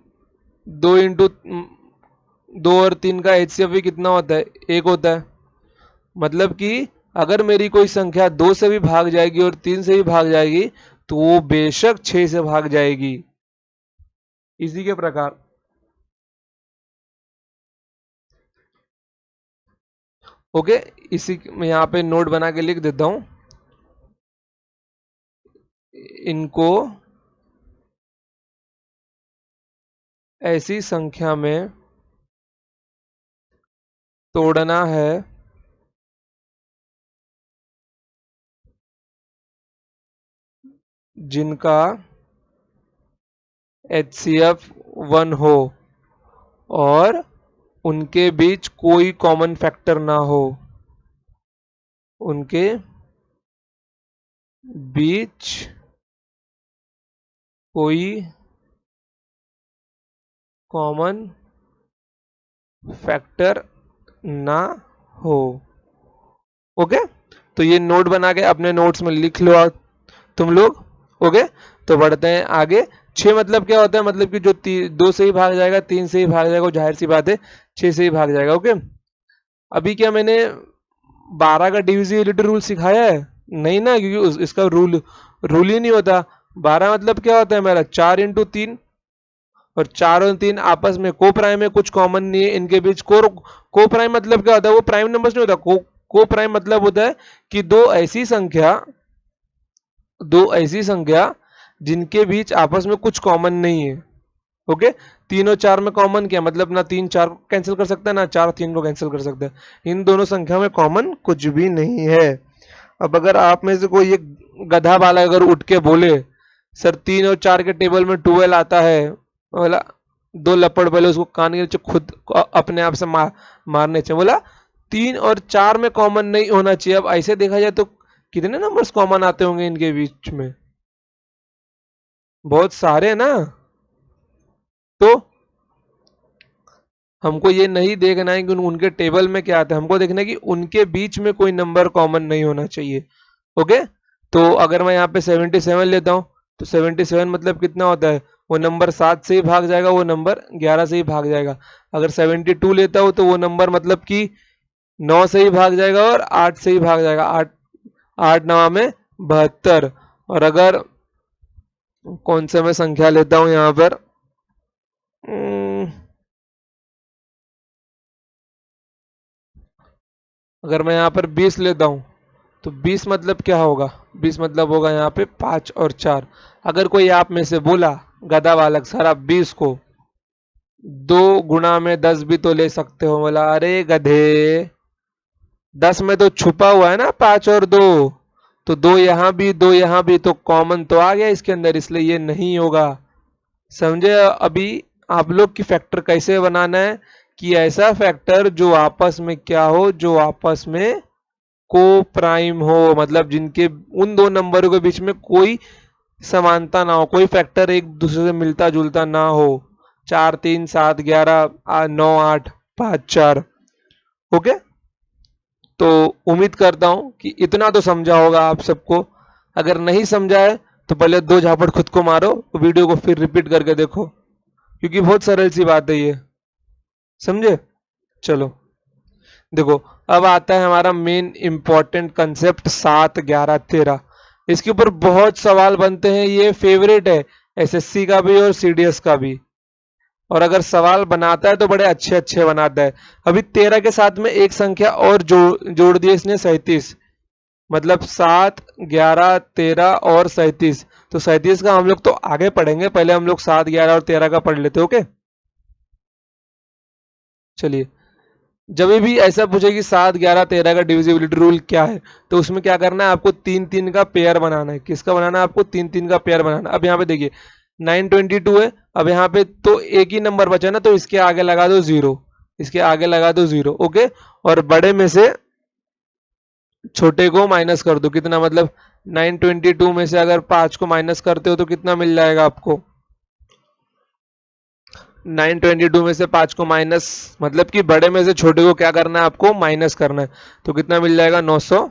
[SPEAKER 1] 2 इंटू 2 और 3 का एचसीएफ भी कितना होता है, 1 होता है। मतलब कि अगर मेरी कोई संख्या 2 से भी भाग जाएगी और 3 से भी भाग जाएगी, तो वो बेशक 6 से भाग जाएगी। इसी के प्रकार ओके, इसी में यहाँ पे नोट बना के लिख देता हूं, इनको ऐसी संख्या में तोड़ना है जिनका एचसीएफ 1 हो और उनके बीच कोई कॉमन फैक्टर ना हो, उनके बीच कोई कॉमन फैक्टर ना हो। ओके, तो ये नोट बना के अपने नोट्स में लिख लो तुम लोग। ओके, तो बढ़ते हैं आगे। 6 मतलब क्या होता है, मतलब कि जो 2 से ही भाग जाएगा, 3 से ही भाग जाएगा, वो जाहिर सी बात है 6 से ही भाग जाएगा। ओके, अभी क्या मैंने 12 का डिविजिबिलिटी रूल सिखाया है? नहीं ना, क्योंकि इसका रूल रूल ही नहीं होता। 12 मतलब क्या होता है मेरा, 4 इंटू 3, और 4 और 3 आपस में को प्राइम है, कुछ कॉमन नहीं है इनके बीच। को प्राइम मतलब क्या होता है, वो प्राइम नंबर्स नहीं होता। को प्राइम मतलब होता है कि दो ऐसी संख्या जिनके बीच आपस में कुछ कॉमन नहीं है। ओके, 3 और 4 में कॉमन क्या, मतलब ना 3 4 को कैंसिल कर सकता है, ना 4 3 को कैंसिल कर सकता है। इन दोनों संख्या में कॉमन कुछ भी नहीं है। अब अगर आप में से कोई एक गधा वाला अगर उठ के बोले, सर 3 और 4 के टेबल में 12 आता है, बोला 2 लपड़ पहले उसको कान के नीचे खुद अपने आप से मारने चाहिए। बोला 3 और 4 में कॉमन नहीं होना चाहिए। अब ऐसे देखा जाए तो कितने नंबर्स कॉमन आते होंगे इनके बीच में, बहुत सारे ना। तो हमको ये नहीं देखना है कि उनके टेबल में क्या आता है, हमको देखना है कि उनके बीच में कोई नंबर कॉमन नहीं होना चाहिए। ओके, तो अगर मैं यहाँ पे 77 लेता हूँ, तो 77 मतलब कितना होता है, वो नंबर 7 से ही भाग जाएगा, वो नंबर 11 से ही भाग जाएगा। अगर 72 लेता हूँ, तो वो नंबर मतलब कि 9 से ही भाग जाएगा और 8 से ही भाग जाएगा। 8 8 9 में 72। और अगर कौन सा मैं संख्या लेता हूँ यहाँ पर, अगर मैं यहाँ पर 20 लेता हूँ, तो 20 मतलब क्या होगा, 20 मतलब होगा यहाँ पे 5 और 4। अगर कोई आप में से बोला गधा बालक, सर आप 20 को 2 गुणा में 10 भी तो ले सकते हो, बोला अरे गधे, 10 में तो छुपा हुआ है ना 5 और 2, तो दो यहाँ भी, दो यहाँ भी, तो कॉमन तो आ गया इसके अंदर, इसलिए ये नहीं होगा। समझे? अभी आप लोग की फैक्टर कैसे बनाना है कि ऐसा फैक्टर जो आपस में क्या हो, जो आपस में को प्राइम हो, मतलब जिनके उन दो नंबरों के बीच में कोई समानता ना हो, कोई फैक्टर एक दूसरे से मिलता जुलता ना हो। 4 3 7 11 9 8 5 4। ओके, तो उम्मीद करता हूं कि इतना तो समझा होगा आप सबको। अगर नहीं समझा है तो पहले दो झापड़ खुद को मारो, वीडियो को फिर रिपीट करके देखो, क्योंकि बहुत सरल सी बात है ये। समझे? चलो देखो, अब आता है हमारा मेन इंपॉर्टेंट कंसेप्ट 7 11 13। इसके ऊपर बहुत सवाल बनते हैं, ये फेवरेट है एसएससी का भी और सीडीएस का भी। और अगर सवाल बनाता है तो बड़े अच्छे अच्छे बनाता है। अभी 13 के साथ में एक संख्या और जोड़ दी इसने, 37। मतलब 7 11 13 और 37। तो 37 का हम लोग तो आगे पढ़ेंगे, पहले हम लोग 7 11 और 13 का पढ़ लेते। ओके, चलिए। जब भी ऐसा पूछे कि 7 11 13 का डिविजिबिलिटी रूल क्या है, तो उसमें क्या करना है आपको, 3 3 का पेयर बनाना है। किसका बनाना है आपको? 3 3 का पेयर बनाना है। अब यहाँ पे देखिए 922 है। अब यहाँ पे तो एक ही नंबर बचा ना, तो इसके आगे लगा दो 0, इसके आगे लगा दो 0। ओके, और बड़े में से छोटे को माइनस कर दो। कितना? मतलब 922 में से अगर 5 को माइनस करते हो तो कितना मिल जाएगा आपको? 922 में से 5 को माइनस, मतलब कि बड़े में से छोटे को क्या करना है आपको? माइनस करना है। तो कितना मिल जाएगा? 900।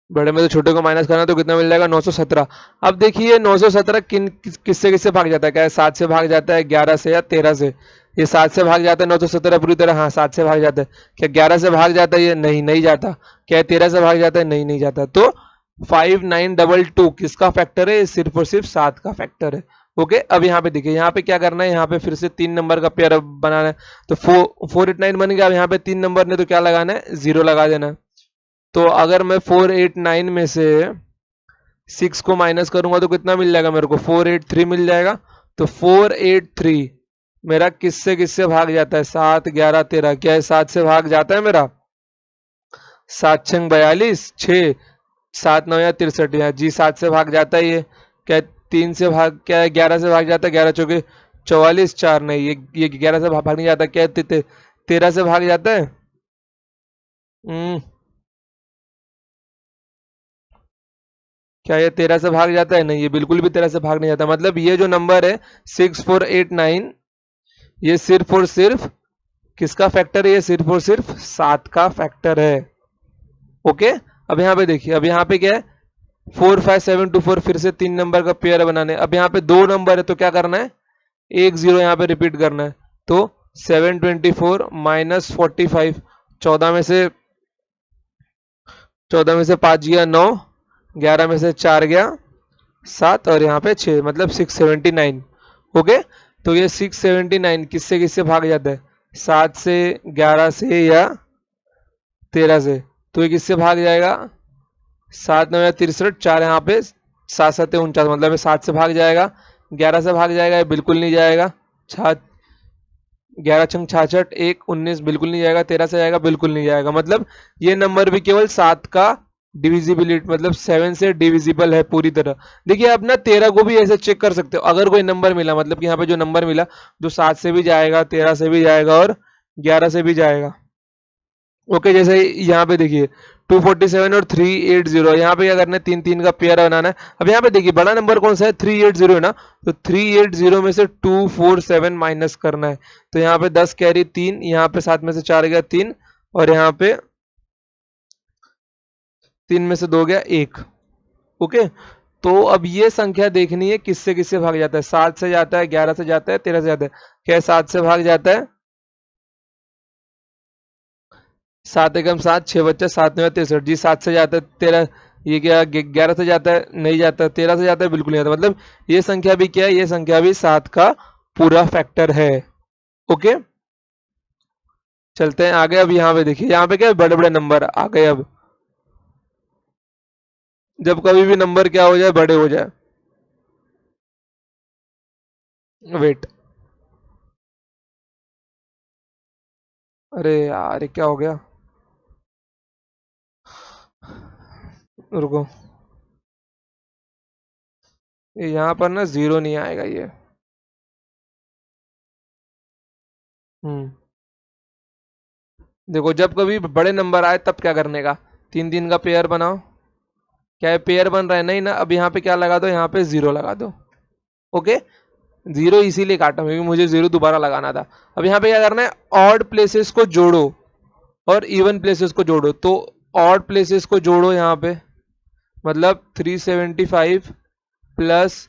[SPEAKER 1] बड़े में से छोटे को माइनस करना है तो कितना मिल जाएगा? 917। अब देखिए 917 किससे किससे भाग जाता है? क्या 7 से भाग जाता है, 11 से या 13 से? ये 7 से भाग जाता है 917 पूरी तरह। हाँ, 7 से भाग जाता है। क्या 11 से भाग जाता है? ये नहीं, नहीं जाता। क्या 13 से भाग जाता है? नहीं, नहीं जाता। तो 5922 किसका फैक्टर है? सिर्फ और सिर्फ 7 का फैक्टर है। ओके, अब यहाँ पे देखिए, यहाँ पे क्या करना है, यहाँ पे फिर से 3 नंबर का पेयर बनाना है। तो 489 बन गया। अब यहाँ पे 3 नंबर ने तो क्या लगाना है? 0 लगा देना है। तो अगर मैं 489 में से 6 को माइनस करूंगा तो कितना मिल जाएगा मेरे को? 483 मिल जाएगा। तो 483 मेरा किससे किससे भाग जाता है? 7 11 13। क्या है? 7 से भाग जाता है मेरा। 7 6 42, 6 7 9 या 63। या जी 7 से भाग जाता है ये। क्या 3 से भाग, क्या है 11 से भाग जाता है? 11 चौके 44, 4 नहीं, ये 11 से भाग नहीं जाता। क्या 13 से भाग जाता है? हम्म, क्या ये 13 से भाग जाता है? नहीं, ये बिल्कुल भी 13 से भाग नहीं जाता। मतलब ये जो नंबर है 6489, ये सिर्फ और सिर्फ किसका फैक्टर है? ये सिर्फ और सिर्फ 7 का फैक्टर है। ओके, अब यहाँ पे देखिए, अब यहाँ पे क्या है? 45724, फिर से 3 नंबर का पेयर बनाने। अब यहाँ पे 2 नंबर है तो क्या करना है? 10 यहाँ पे रिपीट करना है। तो 724 माइनस 45, 14 में से 5 गया 9, 11 में से 4 गया 7, और यहाँ पे 6, मतलब 679। ओके, तो ये 679 किससे किससे भाग जाता है? 7 से, 11 से या 13 से। तो ये किससे भाग जाएगा? 7 9 या 63, 4 यहाँ पे, 7 7 49, मतलब ये 7 से भाग जाएगा। 11 से भाग जाएगा? ये बिल्कुल नहीं जाएगा। 11 छंग 66, 1 19, बिल्कुल नहीं जाएगा। 13 से जाएगा? बिल्कुल नहीं जाएगा। मतलब ये नंबर भी केवल 7 का डिविजिबिलिटी, मतलब 7 से डिविजिबल है पूरी तरह। देखिए आप ना 13 को भी ऐसे चेक कर सकते हो। अगर कोई नंबर मिला, मतलब कि यहाँ पे जो नंबर मिला, जो 7 से भी जाएगा, 13 से भी जाएगा और 11 से भी जाएगा। ओके, जैसे यहाँ पे देखिए 247 और 380, यहाँ पे क्या करना है? 3 3 का पेयर बनाना है। अब यहाँ पे देखिए बड़ा नंबर कौन सा है? 380 है ना। तो 380 में से 247 माइनस करना है। तो यहाँ पे 10 कैरी 3, यहाँ पे 7 में से 4 गया 3, और यहाँ पे 3 में से 2 गया 1। ओके, तो अब ये संख्या देखनी है किससे किससे भाग जाता है। 7 से जाता है, 11 से जाता है, 13 से जाता है। क्या 7 से भाग जाता है? 7 एकम 7, 6 बच्चा 7 9 63, जी 7 से जाता है। 13, ये क्या 11 से जाता है? नहीं जाता। 13 से जाता है? बिल्कुल नहीं जाता। मतलब ये संख्या भी क्या है? ये संख्या भी 7 का पूरा फैक्टर है। ओके, चलते हैं आगे। अब यहाँ पे देखिए, यहाँ पे क्या बड़े बड़े नंबर आ गए। अब जब कभी भी नंबर क्या हो जाए, बड़े हो जाए। वेट, अरे यार ये क्या हो गया? रुको, यहाँ पर ना जीरो नहीं आएगा ये। हम्म, देखो जब कभी बड़े नंबर आए तब क्या करने का, तीन तीन का पेयर बनाओ। क्या है, पेयर बन रहा है नहीं ना, अब यहाँ पे क्या लगा दो, यहाँ पे जीरो लगा दो। ओके, जीरो इसीलिए काटा क्योंकि मुझे जीरो दोबारा लगाना था। अब यहाँ पे क्या करना है, ऑड प्लेसेस को जोड़ो और इवन प्लेसेस को जोड़ो। तो ऑड प्लेसेस को जोड़ो यहाँ पे, मतलब 375 प्लस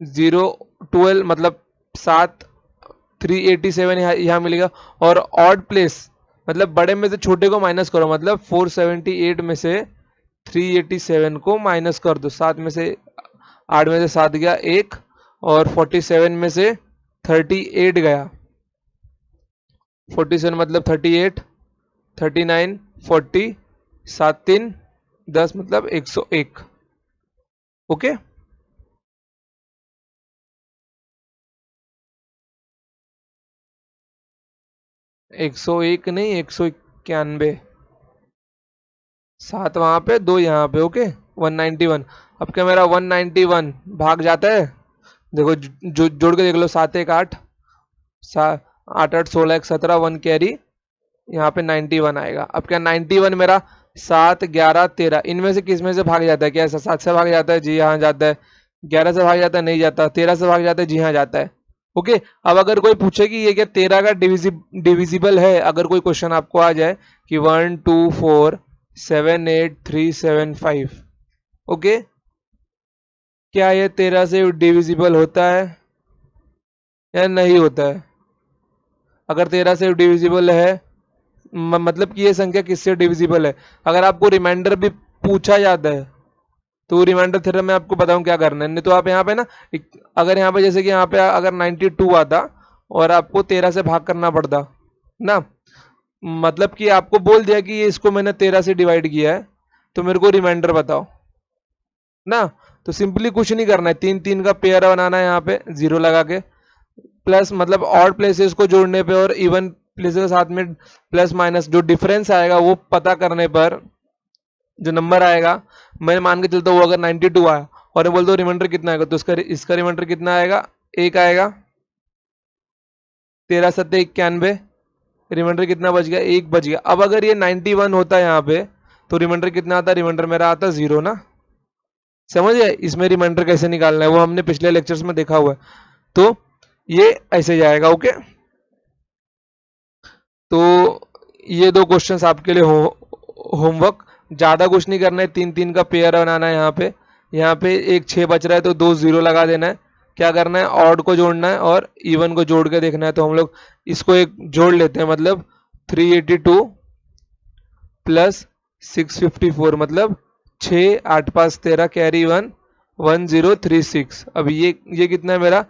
[SPEAKER 1] 012 मतलब 7, 387 यहाँ मिलेगा। और ऑड प्लेस मतलब बड़े में से छोटे को माइनस करो, मतलब 478 में से 387 को माइनस कर दो। 7 में से 8 में से 7 गया एक, और 47 में से 38 गया। 47 मतलब 38, 39, 40, 7 3 10 मतलब 101। ओके, 101 नहीं, 191। 7 वहां पे, 2 यहाँ पे। ओके, 191। अब क्या मेरा 191 भाग जाता है, देखो जो जोड़ के देख लो, 7 1 8, 8 8 16 1 17, 1 कैरी, यहाँ पे 91 आएगा। अब क्या 91 मेरा 7 11 13 इनमें से किस में से भाग जाता है, क्या ऐसा 7 से भाग जाता है, जी हाँ जाता है। 11 से भाग जाता है, नहीं जाता। 13 से भाग जाता है, जी हाँ जाता है। ओके, अब अगर कोई पूछे कि ये क्या 13 का डिविजिबल है, अगर कोई क्वेश्चन आपको आ जाए कि 1 2 4 7 8 3 7 5, ओके, क्या ये 13 से डिविजिबल होता है या नहीं होता है? अगर 13 से डिविजिबल है, मतलब कि ये संख्या किससे डिविजिबल है। अगर आपको रिमाइंडर भी पूछा जाता है तो रिमाइंडर थ्योरम में आपको बताऊं क्या करना है। नहीं तो आप यहाँ पे ना, अगर यहाँ पे जैसे कि यहाँ पे अगर 92 आता और आपको 13 से भाग करना पड़ता ना, मतलब कि आपको बोल दिया कि ये इसको मैंने 13 से डिवाइड किया है, तो मेरे को रिमाइंडर बताओ ना। तो सिंपली कुछ नहीं करना है, तीन तीन का पेयर बनाना है यहाँ पे जीरो लगा के, प्लस मतलब ऑड प्लेसेस को जोड़ने पे और इवन प्लेसेस के साथ में प्लस माइनस जो डिफरेंस आएगा वो पता करने पर जो नंबर आएगा, मैं मान के चलता हूँ अगर 92 आया और मैं बोलता हूँ रिमाइंडर कितना आएगा, तो इसका रिमाइंडर कितना आएगा, एक आएगा। 13 7 91, रिमाइंडर कितना बच गया, एक बच गया। अब अगर ये 91 होता है यहाँ पे, तो रिमाइंडर कितना आता, रिमाइंडर मेरा आता जीरो ना। समझ गए इसमें रिमाइंडर कैसे निकालना है, वो हमने पिछले लेक्चर्स में देखा हुआ है। तो ये ऐसे जाएगा। ओके, तो ये दो क्वेश्चंस आपके लिए होमवर्क, ज्यादा कुछ नहीं करना है, तीन तीन का पेयर बनाना है। यहाँ पे एक 6 बच रहा है तो 2 जीरो लगा देना है। क्या करना है, ऑड को जोड़ना है और इवन को जोड़ के देखना है। तो हम लोग इसको एक जोड़ लेते हैं, मतलब 382 प्लस 654 मतलब 6 8 5 13 कैरी 1 1036। अब ये कितना है मेरा,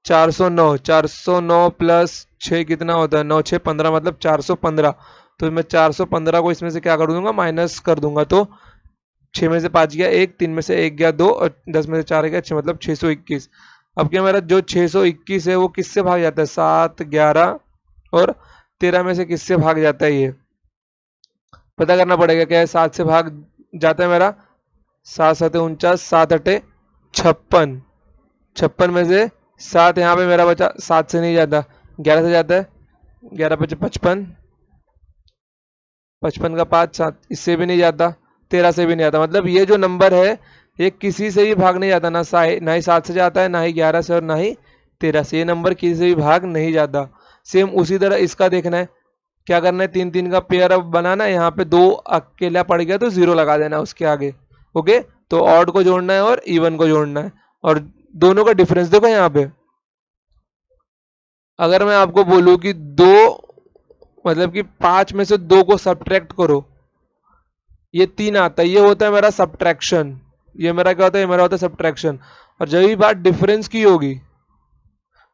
[SPEAKER 1] 409। 409 प्लस 6 कितना होता है, 9 6 15 मतलब 415। तो मैं 415 को इसमें से क्या कर दूंगा, माइनस कर दूंगा। तो 6 में से 5 गया एक, 3 में से 1 गया 2, और 10 में से 4 गया 6 मतलब 621। अब क्या मेरा जो 621 है वो किससे भाग जाता है, 7 11 और 13 में से किससे भाग जाता है, ये पता करना पड़ेगा। क्या है, 7 से भाग जाता है मेरा, 7 7 49, 7 8 56। 56 में से 7 यहाँ पे मेरा बचा, 7 से नहीं जाता, 11 से जाता है। 11 5 55, 55 का 5 7, इससे भी नहीं जाता। 13 से भी नहीं आता। मतलब ये जो नंबर है ये किसी से भी भाग नहीं जाता, ना ही 7 से जाता है, ना ही 11 से, और ना ही 13 से। ये नंबर किसी से भी भाग नहीं जाता। सेम उसी तरह इसका देखना है, क्या करना है, तीन तीन का पेयर अब बनाना है। यहाँ पे 2 अकेला पड़ गया तो जीरो लगा देना उसके आगे। ओके, तो ऑड को जोड़ना है और इवन को जोड़ना है, और दोनों का डिफरेंस देखो यहाँ पे। अगर मैं आपको बोलूं कि 2 मतलब कि 5 में से 2 को सब्ट्रैक्ट करो, ये 3 आता है, ये होता है मेरा सब्ट्रैक्शन। ये मेरा क्या होता है, ये मेरा होता है सब्ट्रैक्शन। और जब भी बात डिफरेंस की होगी,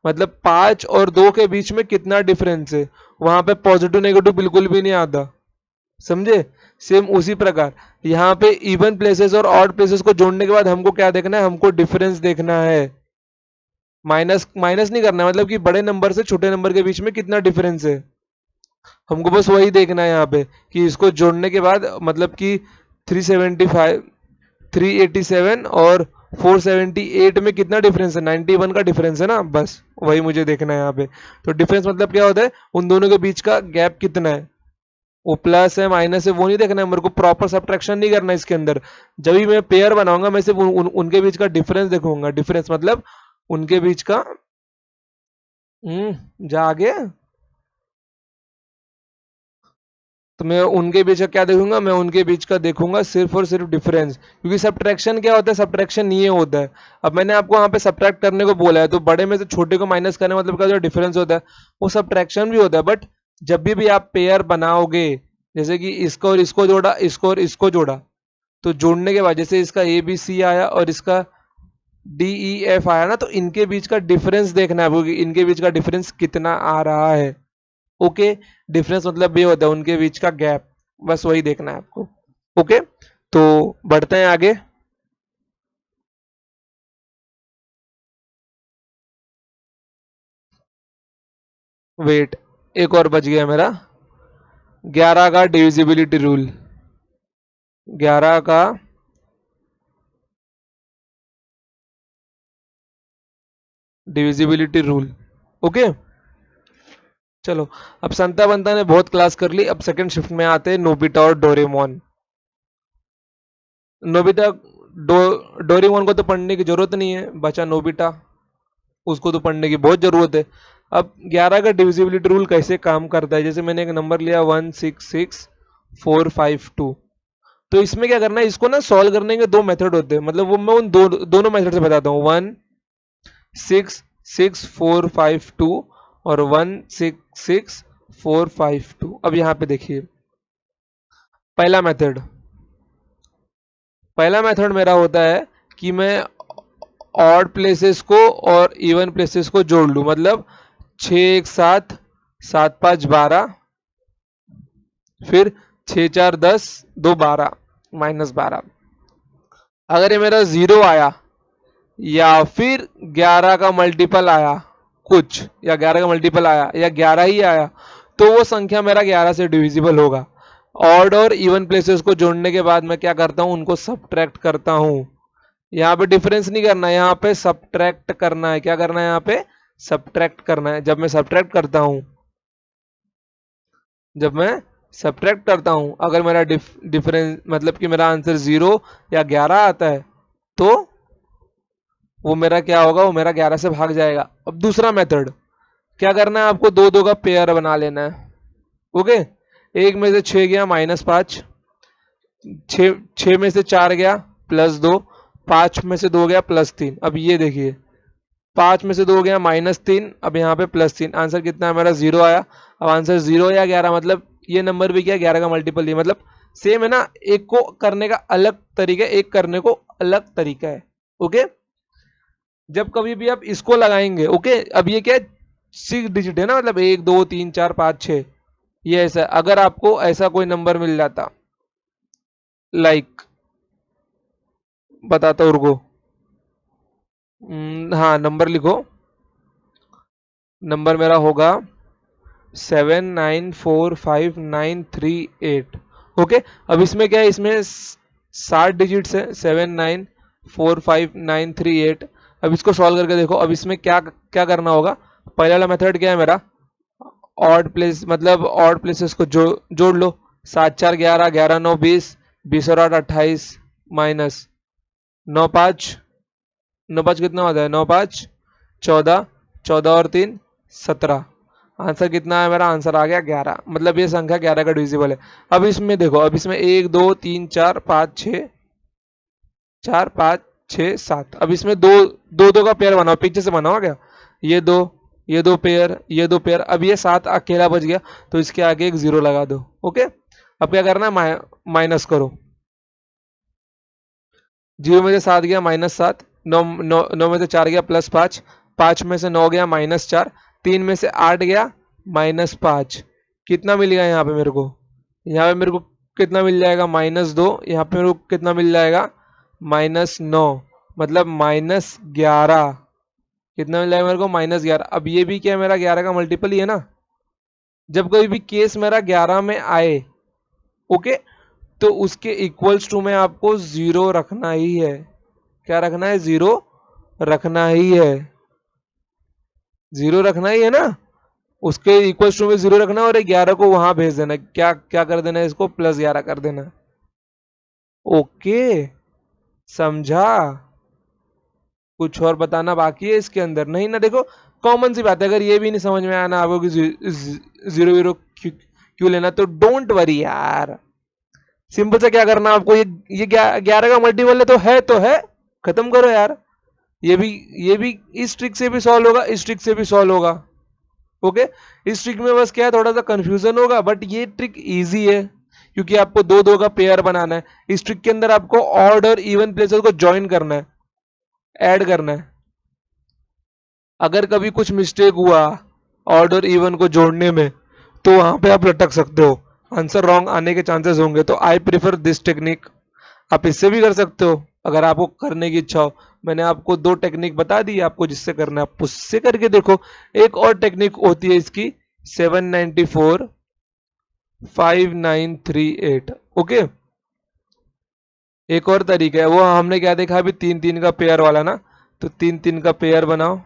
[SPEAKER 1] मतलब 5 और 2 के बीच में कितना डिफरेंस है, वहां पे पॉजिटिव नेगेटिव बिल्कुल भी नहीं आता। समझे? सेम उसी प्रकार यहाँ पे इवन प्लेसेस और ऑड प्लेसेस को जोड़ने के बाद हमको क्या देखना है, हमको डिफरेंस देखना है। माइनस माइनस नहीं करना है, मतलब कि बड़े नंबर से छोटे नंबर के बीच में कितना डिफरेंस है, हमको बस वही देखना है यहाँ पे। कि इसको जोड़ने के बाद मतलब कि 375, 387 और 478 में कितना डिफरेंस है? 91 का डिफरेंस है ना, बस वही मुझे देखना है यहाँ पे। तो डिफरेंस मतलब क्या होता है? उन दोनों के बीच का गैप कितना है, वो प्लस है माइनस है वो नहीं देखना है मेरे को, प्रॉपर सब्ट्रैक्शन नहीं करना है इसके अंदर। जब भी मैं पेयर बनाऊंगा मैं सिर्फ उनके बीच का डिफरेंस देखूंगा। डिफरेंस मतलब उनके बीच का जा आगे, तो मैं उनके बीच का क्या देखूंगा? मैं उनके बीच का देखूंगा सिर्फ और सिर्फ डिफरेंस, क्योंकि सब्ट्रैक्शन क्या होता है? सब्ट्रैक्शन ये होता है, अब मैंने आपको वहां पे सब्ट्रैक्ट करने को बोला है, तो बड़े में से छोटे को माइनस करने मतलब क्या, जो डिफरेंस होता है वो सब्ट्रैक्शन भी होता है। बट जब भी आप पेयर बनाओगे, जैसे कि इसको और इसको जोड़ा, इसको और इसको जोड़ा, तो जोड़ने के बाद जैसे इसका ए बी सी आया और इसका डी ई एफ आया ना, तो इनके बीच का डिफरेंस देखना है आपको कि इनके बीच का डिफरेंस कितना आ रहा है। ओके, डिफरेंस मतलब ये होता है उनके बीच का गैप, बस वही देखना है आपको। ओके, तो बढ़ते हैं आगे। वेट, एक और बच गया मेरा, 11 का डिविजिबिलिटी रूल। 11 का डिविजिबिलिटी रूल। ओके, चलो, अब संता बंता ने बहुत क्लास कर ली, अब सेकंड शिफ्ट में आते हैं नोबिता और डोरेमोन। नोबिता, डोरेमोन को तो पढ़ने की जरूरत नहीं है, बचा नोबिता, उसको तो पढ़ने की बहुत जरूरत है। अब 11 का डिविजिबिलिटी रूल कैसे काम करता है? जैसे मैंने एक नंबर लिया 166452, तो इसमें क्या करना है, इसको ना सॉल्व करने के दो मेथड होते हैं, मतलब वो मैं उन दोनों मेथड से बताता हूँ। 166452 और 166452। अब यहाँ पे देखिए, पहला मेथड, पहला मेथड मेरा होता है कि मैं ऑड प्लेसेस को और इवन प्लेसेस को जोड़ लूं, मतलब 6 1 7, 7 5 12, फिर 6 4 10, 2 12, -12। अगर ये मेरा जीरो आया या फिर 11 का मल्टीपल आया कुछ, या 11 का मल्टीपल आया या 11 ही आया, तो वो संख्या मेरा 11 से डिविजिबल होगा। ऑड और इवन प्लेसेस को जोड़ने के बाद मैं क्या करता हूं, उनको सब्ट्रैक्ट करता हूं। यहाँ पे डिफरेंस नहीं करना है, यहाँ पे सब्ट्रैक्ट करना है। क्या करना है? यहाँ पे सब्ट्रैक्ट करना है। जब मैं सब्ट्रैक्ट करता हूं, अगर मेरा डिफरेंस मतलब कि मेरा आंसर 0 या 11 आता है, तो वो मेरा क्या होगा, वो मेरा 11 से भाग जाएगा। अब दूसरा मेथड क्या करना है, आपको दो दो का पेयर बना लेना है। ओके, एक में से 6 गया -5, 6 में से 4 गया +2, 5 में से 2 गया +3। अब ये देखिए, 5 में से 2 गया -3, अब यहाँ पे +3, आंसर कितना है मेरा? 0 आया। अब आंसर 0 या 11, मतलब ये नंबर भी क्या, 11 का मल्टीपल ही, मतलब सेम है ना। एक को करने का अलग तरीका है, एक करने को अलग तरीका है। ओके, जब कभी भी आप इसको लगाएंगे, ओके, अब ये क्या है, 6 डिजिट है ना, मतलब 1 2 3 4 5 6, ये ऐसा। अगर आपको ऐसा कोई नंबर मिल जाता, लाइक, बताता हूँ रुको, हाँ नंबर लिखो, नंबर मेरा होगा 794598। ओके, अब इसमें क्या है, इसमें 60 डिजिट्स है, 794598। अब इसको सॉल्व करके देखो। अब इसमें क्या क्या करना होगा? पहला वाला मेथड क्या है मेरा, ऑड प्लेस, मतलब ऑड प्लेसेस को जोड़ लो। 7 4 11, 11 9 20, 20 और 8 28, माइनस 9 5, 9 5 कितना होता है? 9 5 14, 14 और 3 17। आंसर कितना है मेरा? आंसर आ गया 11, मतलब ये संख्या 11 का डिविजिबल है। अब इसमें देखो, अब इसमें 1 2 3 4 5 6, 4 5 6 7। अब इसमें दो दो दो का पेयर बनाओ, पीछे से बनाओ क्या, ये दो, ये दो पेयर, ये दो पेयर। अब ये 7 अकेला बच गया, तो इसके आगे एक 0 लगा दो। ओके, अब क्या करना है, माइनस करो। 0 में से 7 गया -7, 9 9 9 में से 4 गया +5, 5 में से 9 गया -4, 3 में से 8 गया -5। कितना मिल गया यहाँ पे मेरे को? यहाँ पे मेरे को कितना मिल जाएगा? -2। यहाँ पे मेरे को कितना मिल जाएगा? -9, मतलब -11। कितना मिल जाएगा मेरे को? -11। अब ये भी क्या है, मेरा 11 का मल्टीपल ही है ना। जब कोई भी केस मेरा 11 में आए, ओके, तो उसके इक्वल्स टू में आपको 0 रखना ही है। क्या रखना है? 0 रखना ही है। 0 रखना ही है ना, उसके इक्वल्स टू में 0 रखना और 11 को वहां भेज देना। क्या क्या कर देना है? इसको +11 कर देना। ओके, समझा? कुछ और बताना बाकी है इसके अंदर? नहीं ना, देखो कॉमन सी बात है। अगर ये भी नहीं समझ में आना आपको कि 0 क्यों लेना, तो डोंट वरी यार। सिंपल से क्या करना आपको, ये 11 का मल्टीपल है तो है, खत्म करो यार। ये भी इस ट्रिक से भी सॉल्व होगा, इस ट्रिक से भी सॉल्व होगा। ओके, इस ट्रिक में बस क्या है, थोड़ा सा कंफ्यूजन होगा, बट ये ट्रिक इजी है क्योंकि आपको दो दो का पेयर बनाना है। इस ट्रिक के अंदर आपको ऑड और इवन प्लेसेस को ज्वाइन करना है, ऐड करना है। अगर कभी कुछ मिस्टेक हुआ ऑड और इवन को जोड़ने में, तो वहां पे आप लटक सकते हो, आंसर रॉन्ग आने के चांसेस होंगे। तो आई प्रिफर दिस टेक्निक। आप इससे भी कर सकते हो अगर आपको करने की इच्छा हो। मैंने आपको दो टेक्निक बता दी, आपको जिससे करना है आप उससे करके देखो। एक और टेक्निक होती है इसकी, 794 5938। ओके, एक और तरीका है, वो हमने क्या देखा अभी, 3 3 का पेयर वाला ना। तो 3 3 का पेयर बनाओ।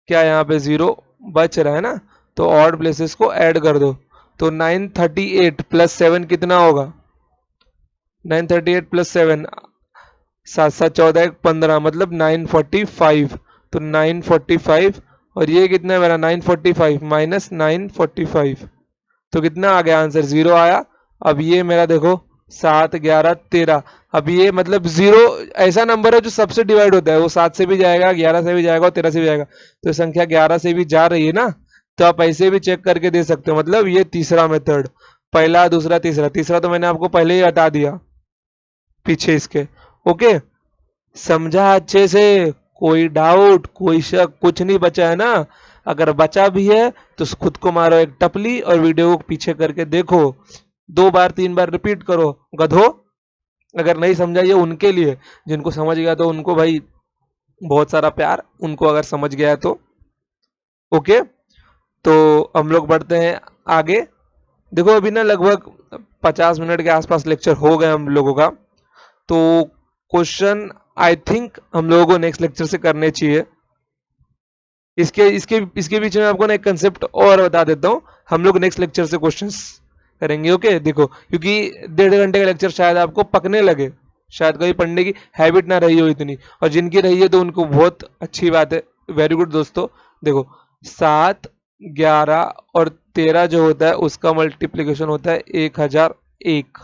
[SPEAKER 1] क्या यहाँ पे 0 बच रहा है ना, तो ऑड प्लेसेस को ऐड कर दो। तो 938 + 7 कितना होगा? 938 + 7, 7 7 14 15, मतलब 945। तो 945, और ये कितना है मेरा? 945 माइनस 945, तो कितना आ गया आंसर? 0 आया। अब ये मेरा देखो 7 11 13। अब ये मतलब 0 ऐसा नंबर है जो सबसे डिवाइड होता है, वो 7 से भी जाएगा, 11 से भी जाएगा और 13 से भी जाएगा। तो संख्या 11 से भी जा रही है ना, तो आप ऐसे भी चेक करके दे सकते हो। मतलब ये तीसरा मेथड, पहला दूसरा तीसरा। तीसरा तो मैंने आपको पहले ही बता दिया पीछे इसके। ओके, समझा अच्छे से? कोई डाउट, कोई शक, कुछ नहीं बचा है ना? अगर बचा भी है तो खुद को मारो एक टपली और वीडियो को पीछे करके देखो, 2 बार 3 बार रिपीट करो गधो। अगर नहीं समझा, ये उनके लिए, जिनको समझ गया तो उनको भाई बहुत सारा प्यार, उनको अगर समझ गया तो। ओके, तो हम लोग बढ़ते हैं आगे। देखो अभी ना लगभग 50 मिनट के आसपास लेक्चर हो गए हम लोगों का। तो क्वेश्चन आई थिंक हम लोगों को नेक्स्ट लेक्चर से करने चाहिए। इसके इसके इसके बीच में आपको ना एक कंसेप्ट और बता देता हूँ, हम लोग नेक्स्ट लेक्चर से क्वेश्चंस करेंगे। ओके, देखो क्योंकि 1.5 घंटे का लेक्चर शायद आपको पकने लगे, शायद कभी पढ़ने की हैबिट ना रही हो इतनी, और जिनकी रही है तो उनको बहुत अच्छी बात है, वेरी गुड दोस्तों। देखो 7 11 और 13 जो होता है उसका मल्टीप्लीकेशन होता है 1001।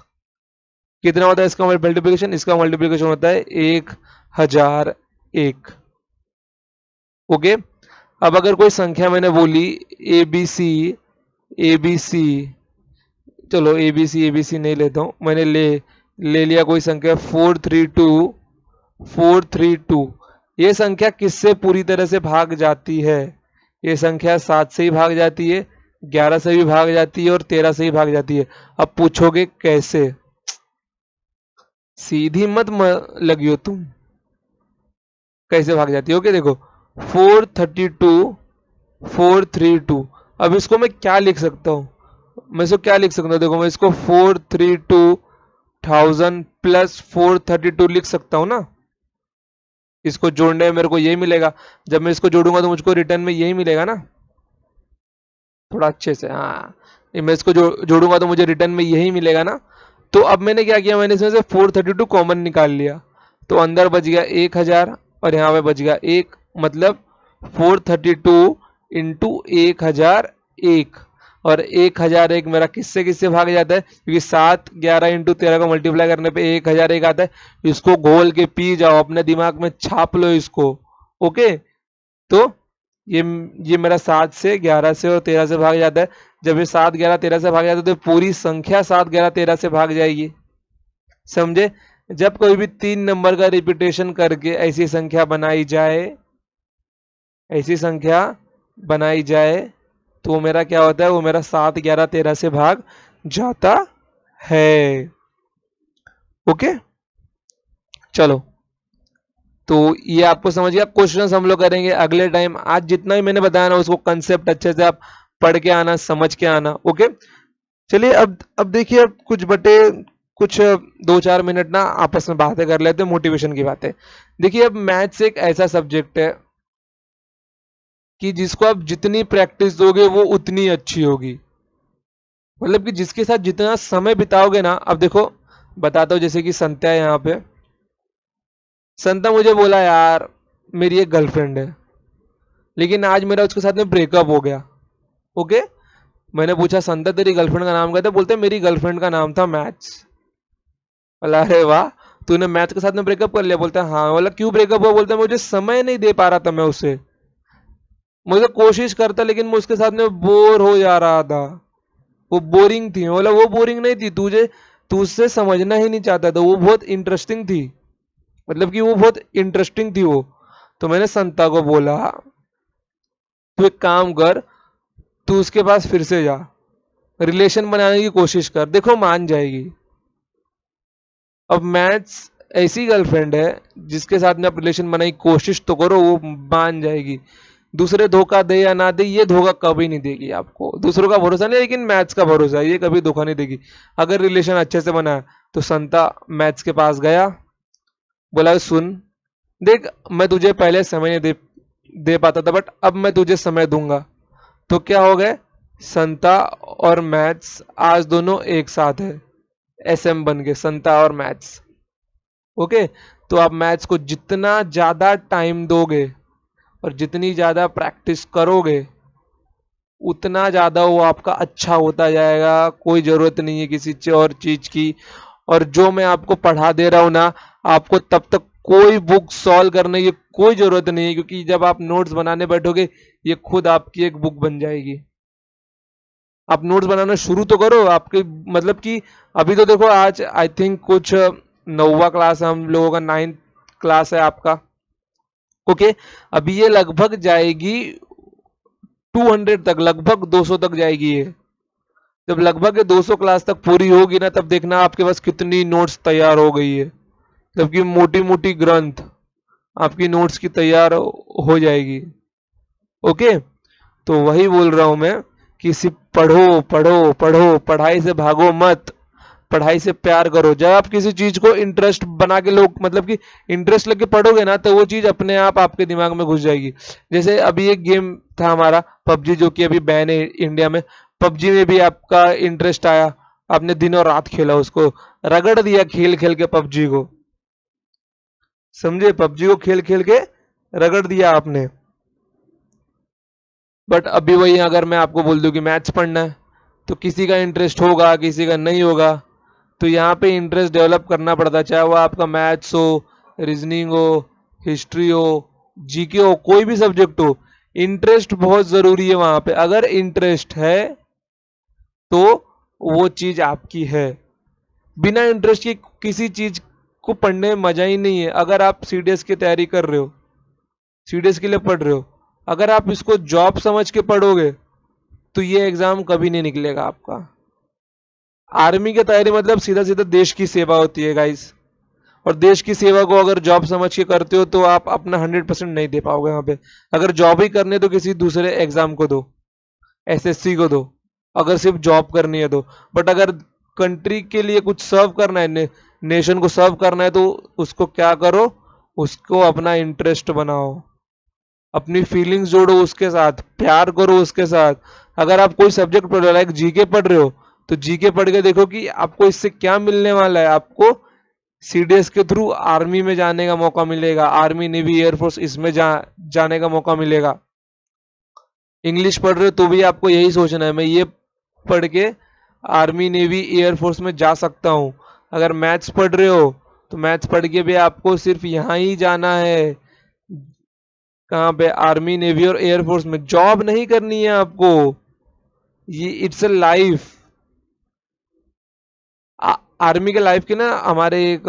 [SPEAKER 1] कितना होता है इसका मल्टीप्लीकेशन? इसका मल्टीप्लीकेशन होता है 1001। ओके, अब अगर कोई संख्या मैंने बोली A B C, A B C, चलो ए बी सी नहीं लेता हूं, मैंने ले लिया कोई संख्या 432। ये संख्या किससे पूरी तरह से भाग जाती है? ये संख्या 7 से ही भाग जाती है, 11 से भी भाग जाती है और 13 से ही भाग जाती है। अब पूछोगे कैसे? सीधी मत लगियो तुम, कैसे भाग जाती है? ओके देखो 432 432। अब इसको मैं क्या लिख सकता हूँ? मैं इसको क्या लिख सकता हूँ? देखो मैं इसको 432,000 + 432 लिख सकता हूँ ना। इसको जोड़ने में मेरे को यही मिलेगा, जब मैं इसको जोड़ूंगा तो मुझको रिटर्न में यही मिलेगा ना। थोड़ा अच्छे से, हाँ, मैं इसको जोड़ूंगा तो मुझे रिटर्न में यही मिलेगा ना। तो अब मैंने क्या किया, मैंने इसमें से 432 कॉमन निकाल लिया, तो अंदर बच गया 1000 और यहाँ पे बच गया 1, मतलब 432 इंटू 1001। और 1001 मेरा किससे किससे भाग जाता है? क्योंकि 7 11 इंटू 13 को मल्टीप्लाई करने पे 1001 आता है। इसको घोल के पी जाओ, अपने दिमाग में छाप लो इसको। ओके, तो ये मेरा 7 से 11 से और 13 से भाग जाता है। जब ये 7 11 13 से भाग जाता है तो पूरी संख्या 7 11 13 से भाग जाएगी। समझे? जब कोई भी 3 नंबर का रिपीटेशन करके ऐसी संख्या बनाई जाए, ऐसी संख्या बनाई जाए, तो वो मेरा क्या होता है? वो मेरा 7 11 13 से भाग जाता है। ओके, चलो, तो ये आपको समझ गया। क्वेश्चंस हम लोग करेंगे अगले टाइम। आज जितना ही मैंने बताया ना उसको कंसेप्ट अच्छे से आप पढ़ के आना, समझ के आना। ओके, चलिए अब देखिए, अब कुछ बटे कुछ 2-4 मिनट ना आपस में बातें कर लेते हैं, मोटिवेशन की बातें। देखिए अब मैथ्स एक ऐसा सब्जेक्ट है कि जिसको आप जितनी प्रैक्टिस दोगे वो उतनी अच्छी होगी। मतलब कि जिसके साथ जितना समय बिताओगे ना, अब देखो बताता हूँ, जैसे कि संत्या है यहाँ पे। संता मुझे बोला यार मेरी एक गर्लफ्रेंड है, लेकिन आज मेरा उसके साथ में ब्रेकअप हो गया। ओके, मैंने पूछा संता तेरी गर्लफ्रेंड का नाम क्या था? बोलते मेरी गर्लफ्रेंड का नाम था मैथ्स। बोला अरे वाह, तूने मैथ्स के साथ में ब्रेकअप कर लिया? बोलता है हाँ। बोला क्यों ब्रेकअप हुआ? बोलता मुझे समय नहीं दे पा रहा था मैं उससे। मुझे कोशिश करता लेकिन मैं उसके साथ में बोर हो जा रहा था। वो बोरिंग थी। बोला वो बोरिंग नहीं थी, तुझे तू उससे समझना ही नहीं चाहता था, वो बहुत इंटरेस्टिंग थी। मतलब कि वो बहुत इंटरेस्टिंग थी वो। तो मैंने संता को बोला तू एक काम कर, तू उसके पास फिर से जा, रिलेशन बनाने की कोशिश कर, देखो मान जाएगी। अब मैथ्स ऐसी गर्लफ्रेंड है जिसके साथ में आप रिलेशन बनाने की कोशिश तो करो, वो मान जाएगी। दूसरे धोखा दे या ना दे, ये धोखा कभी नहीं देगी आपको। दूसरों का भरोसा नहीं, लेकिन मैथ्स का भरोसा है, ये कभी धोखा नहीं देगी अगर रिलेशन अच्छे से बना है। तो संता मैथ्स के पास गया, बोला सुन देख, मैं तुझे पहले समय नहीं दे दे पाता था, बट अब मैं तुझे समय दूंगा। तो क्या हो गए, संता और मैथ्स आज दोनों एक साथ है, एसएम बन गए, संता और मैथ्स। ओके, तो आप मैथ्स को जितना ज्यादा टाइम दोगे और जितनी ज्यादा प्रैक्टिस करोगे उतना ज्यादा वो आपका अच्छा होता जाएगा। कोई जरूरत नहीं है किसी और चीज की। और जो मैं आपको पढ़ा दे रहा हूं ना, आपको तब तक कोई बुक सॉल्व करने की कोई जरूरत नहीं है, क्योंकि जब आप नोट्स बनाने बैठोगे ये खुद आपकी एक बुक बन जाएगी। आप नोट्स बनाना शुरू तो करो आपके, मतलब कि अभी तो देखो आज आई थिंक कुछ 9वां क्लास है हम लोगों का, 9th क्लास है आपका। ओके, अभी ये लगभग जाएगी 200 तक, लगभग 200 तक जाएगी ये। जब लगभग ये 200 क्लास तक पूरी होगी ना, तब देखना आपके पास कितनी नोट्स तैयार हो गई है। जबकि मोटी मोटी ग्रंथ आपकी नोट्स की तैयार हो जाएगी। ओके, तो वही बोल रहा हूं मैं कि सिर्फ पढ़ो पढ़ो पढ़ो, पढ़ाई से भागो मत, पढ़ाई से प्यार करो। जब आप किसी चीज को इंटरेस्ट बना के लोग, मतलब कि इंटरेस्ट लेके पढ़ोगे ना, तो वो चीज अपने आप आपके दिमाग में घुस जाएगी। जैसे अभी एक गेम था हमारा पबजी, जो कि अभी बैन है इंडिया में। पबजी में भी आपका इंटरेस्ट आया, आपने दिनों रात खेला उसको, रगड़ दिया खेल खेल के पबजी को। समझे, पबजी को खेल खेल के रगड़ दिया आपने। बट अभी वही अगर मैं आपको बोल दूं कि मैथ्स पढ़ना है, तो किसी का इंटरेस्ट होगा किसी का नहीं होगा। तो यहाँ पे इंटरेस्ट डेवलप करना पड़ता है, चाहे वो आपका मैथ्स हो, रीजनिंग हो, हिस्ट्री हो, जीके हो, कोई भी सब्जेक्ट हो। इंटरेस्ट बहुत जरूरी है वहां पे। अगर इंटरेस्ट है तो वो चीज आपकी है। बिना इंटरेस्ट के किसी चीज को पढ़ने में मजा ही नहीं है। अगर आप सीडीएस की तैयारी कर रहे हो, सीडीएस के लिए पढ़ रहे हो, अगर आप इसको जॉब समझ के पढ़ोगे तो ये एग्जाम कभी नहीं निकलेगा आपका। आर्मी की तैयारी मतलब सीधा सीधा देश की सेवा होती है गाइस। और देश की सेवा को अगर जॉब समझ के करते हो तो आप अपना 100% नहीं दे पाओगे वहां पे। अगर जॉब ही करनी है तो किसी दूसरे एग्जाम को दो, एसएससी को दो, अगर सिर्फ जॉब करनी है तो। बट अगर कंट्री के लिए कुछ सर्व करना है, नेशन को सर्व करना है, तो उसको क्या करो, उसको अपना इंटरेस्ट बनाओ, अपनी फीलिंग्स जोड़ो उसके साथ, प्यार करो उसके साथ। अगर आप कोई सब्जेक्ट पढ़ रहे हो, लाइक जीके पढ़ रहे हो, तो जीके पढ़ के देखो कि आपको इससे क्या मिलने वाला है। आपको सीडीएस के थ्रू आर्मी में जाने का मौका मिलेगा, आर्मी नेवी एयरफोर्स इसमें जाने का मौका मिलेगा। इंग्लिश पढ़ रहे हो तो भी आपको यही सोचना है, मैं ये पढ़ के आर्मी नेवी एयरफोर्स में जा सकता हूँ। अगर मैथ्स पढ़ रहे हो तो मैथ्स पढ़ के भी आपको सिर्फ यहाँ ही जाना है, कहाँ पे, आर्मी नेवी और एयरफोर्स में। जॉब नहीं करनी है आपको, ये इट्स अ लाइफ। आर्मी के लाइफ के ना हमारे एक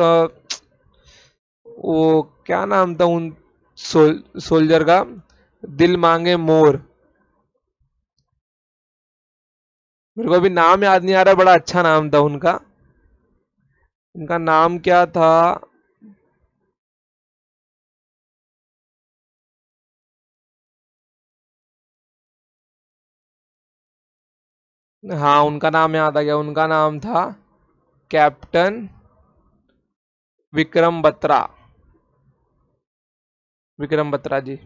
[SPEAKER 1] वो क्या नाम था उन सोल्जर का, दिल मांगे मोर। मेरे को अभी नाम याद नहीं आ रहा, बड़ा अच्छा नाम था उनका। उनका नाम क्या था? हाँ, उनका नाम याद आ गया, उनका नाम था कैप्टन विक्रम बत्रा, विक्रम बत्रा जी।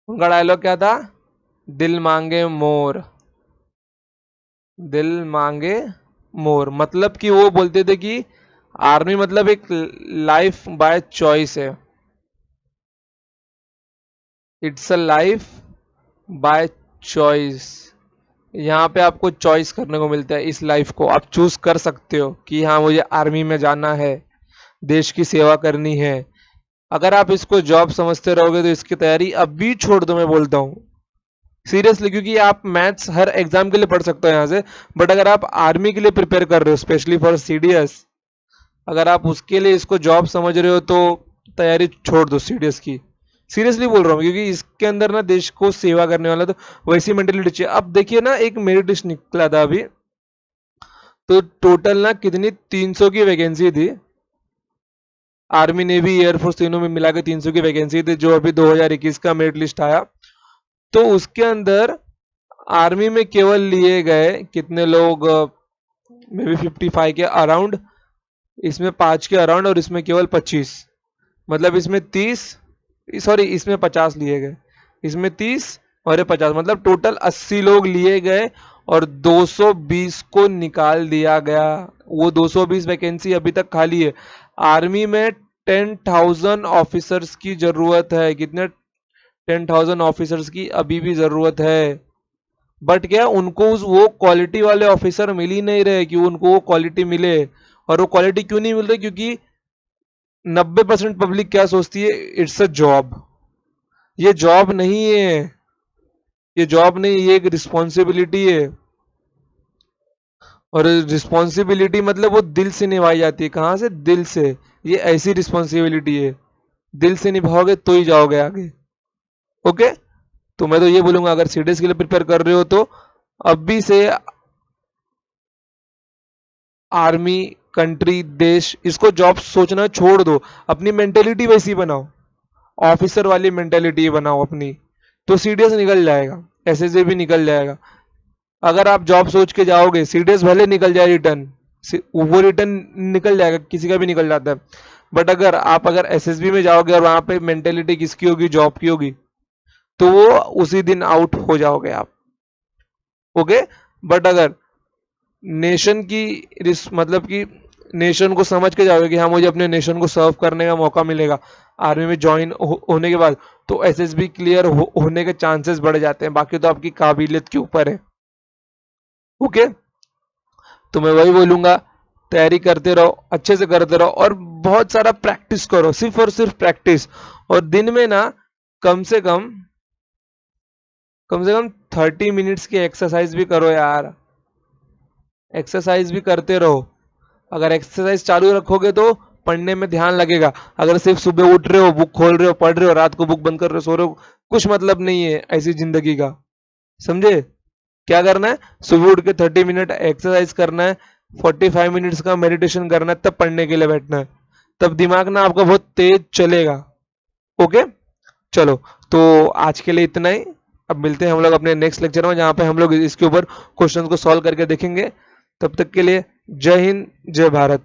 [SPEAKER 1] उनका डायलॉग क्या था? दिल मांगे मोर, दिल मांगे मोर। मतलब कि वो बोलते थे कि आर्मी मतलब एक लाइफ बाय चॉइस है, it's a life by choice. यहाँ पे आपको चॉइस करने को मिलता है, इस लाइफ को आप चूज कर सकते हो कि हाँ मुझे आर्मी में जाना है, देश की सेवा करनी है। अगर आप इसको जॉब समझते रहोगे तो इसकी तैयारी अभी छोड़ दो, मैं बोलता हूँ सीरियसली, क्योंकि आप मैथ्स हर एग्जाम के लिए पढ़ सकते हो यहाँ से, बट अगर आप आर्मी के लिए प्रिपेयर कर रहे हो स्पेशली फॉर सीडीएस, अगर आप उसके लिए इसको जॉब समझ रहे हो तो तैयारी छोड़ दो सीडीएस की। सीरियसली बोल रहा हूँ, क्योंकि इसके अंदर ना देश को सेवा करने वाला तो वैसी मेंटेलिटी चाहिए। अब देखिए ना, एक मेरिट लिस्ट निकला था अभी, तो टोटल ना कितनी 300 की वैकेंसी थी, आर्मी नेवी एयरफोर्स तीनों में मिला के 300 की वैकेंसी थी, जो अभी 2021 का मेरिट लिस्ट आया। तो उसके अंदर आर्मी में केवल लिए गए कितने लोग, मे बी 55 के अराउंड, इसमें 5 के अराउंड, और इसमें केवल 25, मतलब इसमें 30, सॉरी इसमें 50 लिए गए, इसमें 30 और ये 50, मतलब टोटल 80 लोग लिए गए और 220 को निकाल दिया गया। वो 220 वैकेंसी अभी तक खाली है। आर्मी में 10,000 ऑफिसर्स की जरूरत है। कितने? 10,000 ऑफिसर्स की अभी भी जरूरत है। बट क्या उनको वो क्वालिटी वाले ऑफिसर मिल ही नहीं रहे कि उनको वो क्वालिटी मिले। और वो क्वालिटी क्यों नहीं मिल रही? क्योंकि 90% पब्लिक क्या सोचती है, इट्स अ जॉब। ये जॉब नहीं है, ये जॉब नहीं, ये एक रिस्पॉन्सिबिलिटी है। और रिस्पॉन्सिबिलिटी मतलब वो दिल से निभाई जाती है। कहाँ से? दिल से। ये ऐसी रिस्पॉन्सिबिलिटी है, दिल से निभाओगे तो ही जाओगे आगे। ओके, तो मैं तो ये बोलूंगा, अगर सीडीएस के लिए प्रिपेयर कर रहे हो तो अभी से आर्मी, कंट्री, देश, इसको जॉब सोचना छोड़ दो। अपनी मेंटेलिटी वैसी बनाओ, ऑफिसर वाली मेंटेलिटी बनाओ अपनी, तो सीडीएस निकल जाएगा, एसएसबी भी निकल जाएगा। अगर आप जॉब सोच के जाओगे, सीडीएस भले निकल जाए रिटर्न, वो रिटर्न निकल जाएगा, किसी का भी निकल जाता है। बट अगर एसएसबी में जाओगे और वहां पे मेंटेलिटी किसकी होगी? जॉब की होगी, तो वो उसी दिन आउट हो जाओगे आप। ओके, बट अगर नेशन की मतलब कि नेशन को समझ के जाओगे कि हाँ मुझे अपने नेशन को सर्व करने का मौका मिलेगा आर्मी में ज्वाइन होने के बाद, तो एसएसबी क्लियर होने के चांसेस बढ़ जाते हैं। बाकी तो आपकी काबिलियत के ऊपर है। ओके, तो मैं वही बोलूंगा, तैयारी करते रहो, अच्छे से करते रहो, और बहुत सारा प्रैक्टिस करो, सिर्फ और सिर्फ प्रैक्टिस। और दिन में ना कम से कम 30 मिनट्स की एक्सरसाइज भी करो यार, एक्सरसाइज भी करते रहो। अगर एक्सरसाइज चालू रखोगे तो पढ़ने में ध्यान लगेगा। अगर सिर्फ सुबह उठ रहे हो, बुक खोल रहे हो, पढ़ रहे हो, रात को बुक बंद कर रहे हो, सो रहे हो, कुछ मतलब नहीं है ऐसी जिंदगी का। समझे? क्या करना है? सुबह उठ के 30 मिनट एक्सरसाइज करना है, 45 मिनट्स का मेडिटेशन करना है, तब पढ़ने के लिए बैठना है। तब दिमाग ना आपका बहुत तेज चलेगा। ओके, चलो, तो आज के लिए इतना ही। अब मिलते हैं हम लोग अपने नेक्स्ट लेक्चर में, जहाँ पे हम लोग इसके ऊपर क्वेश्चंस को सॉल्व करके देखेंगे। तब तक के लिए जय हिंद, जय भारत।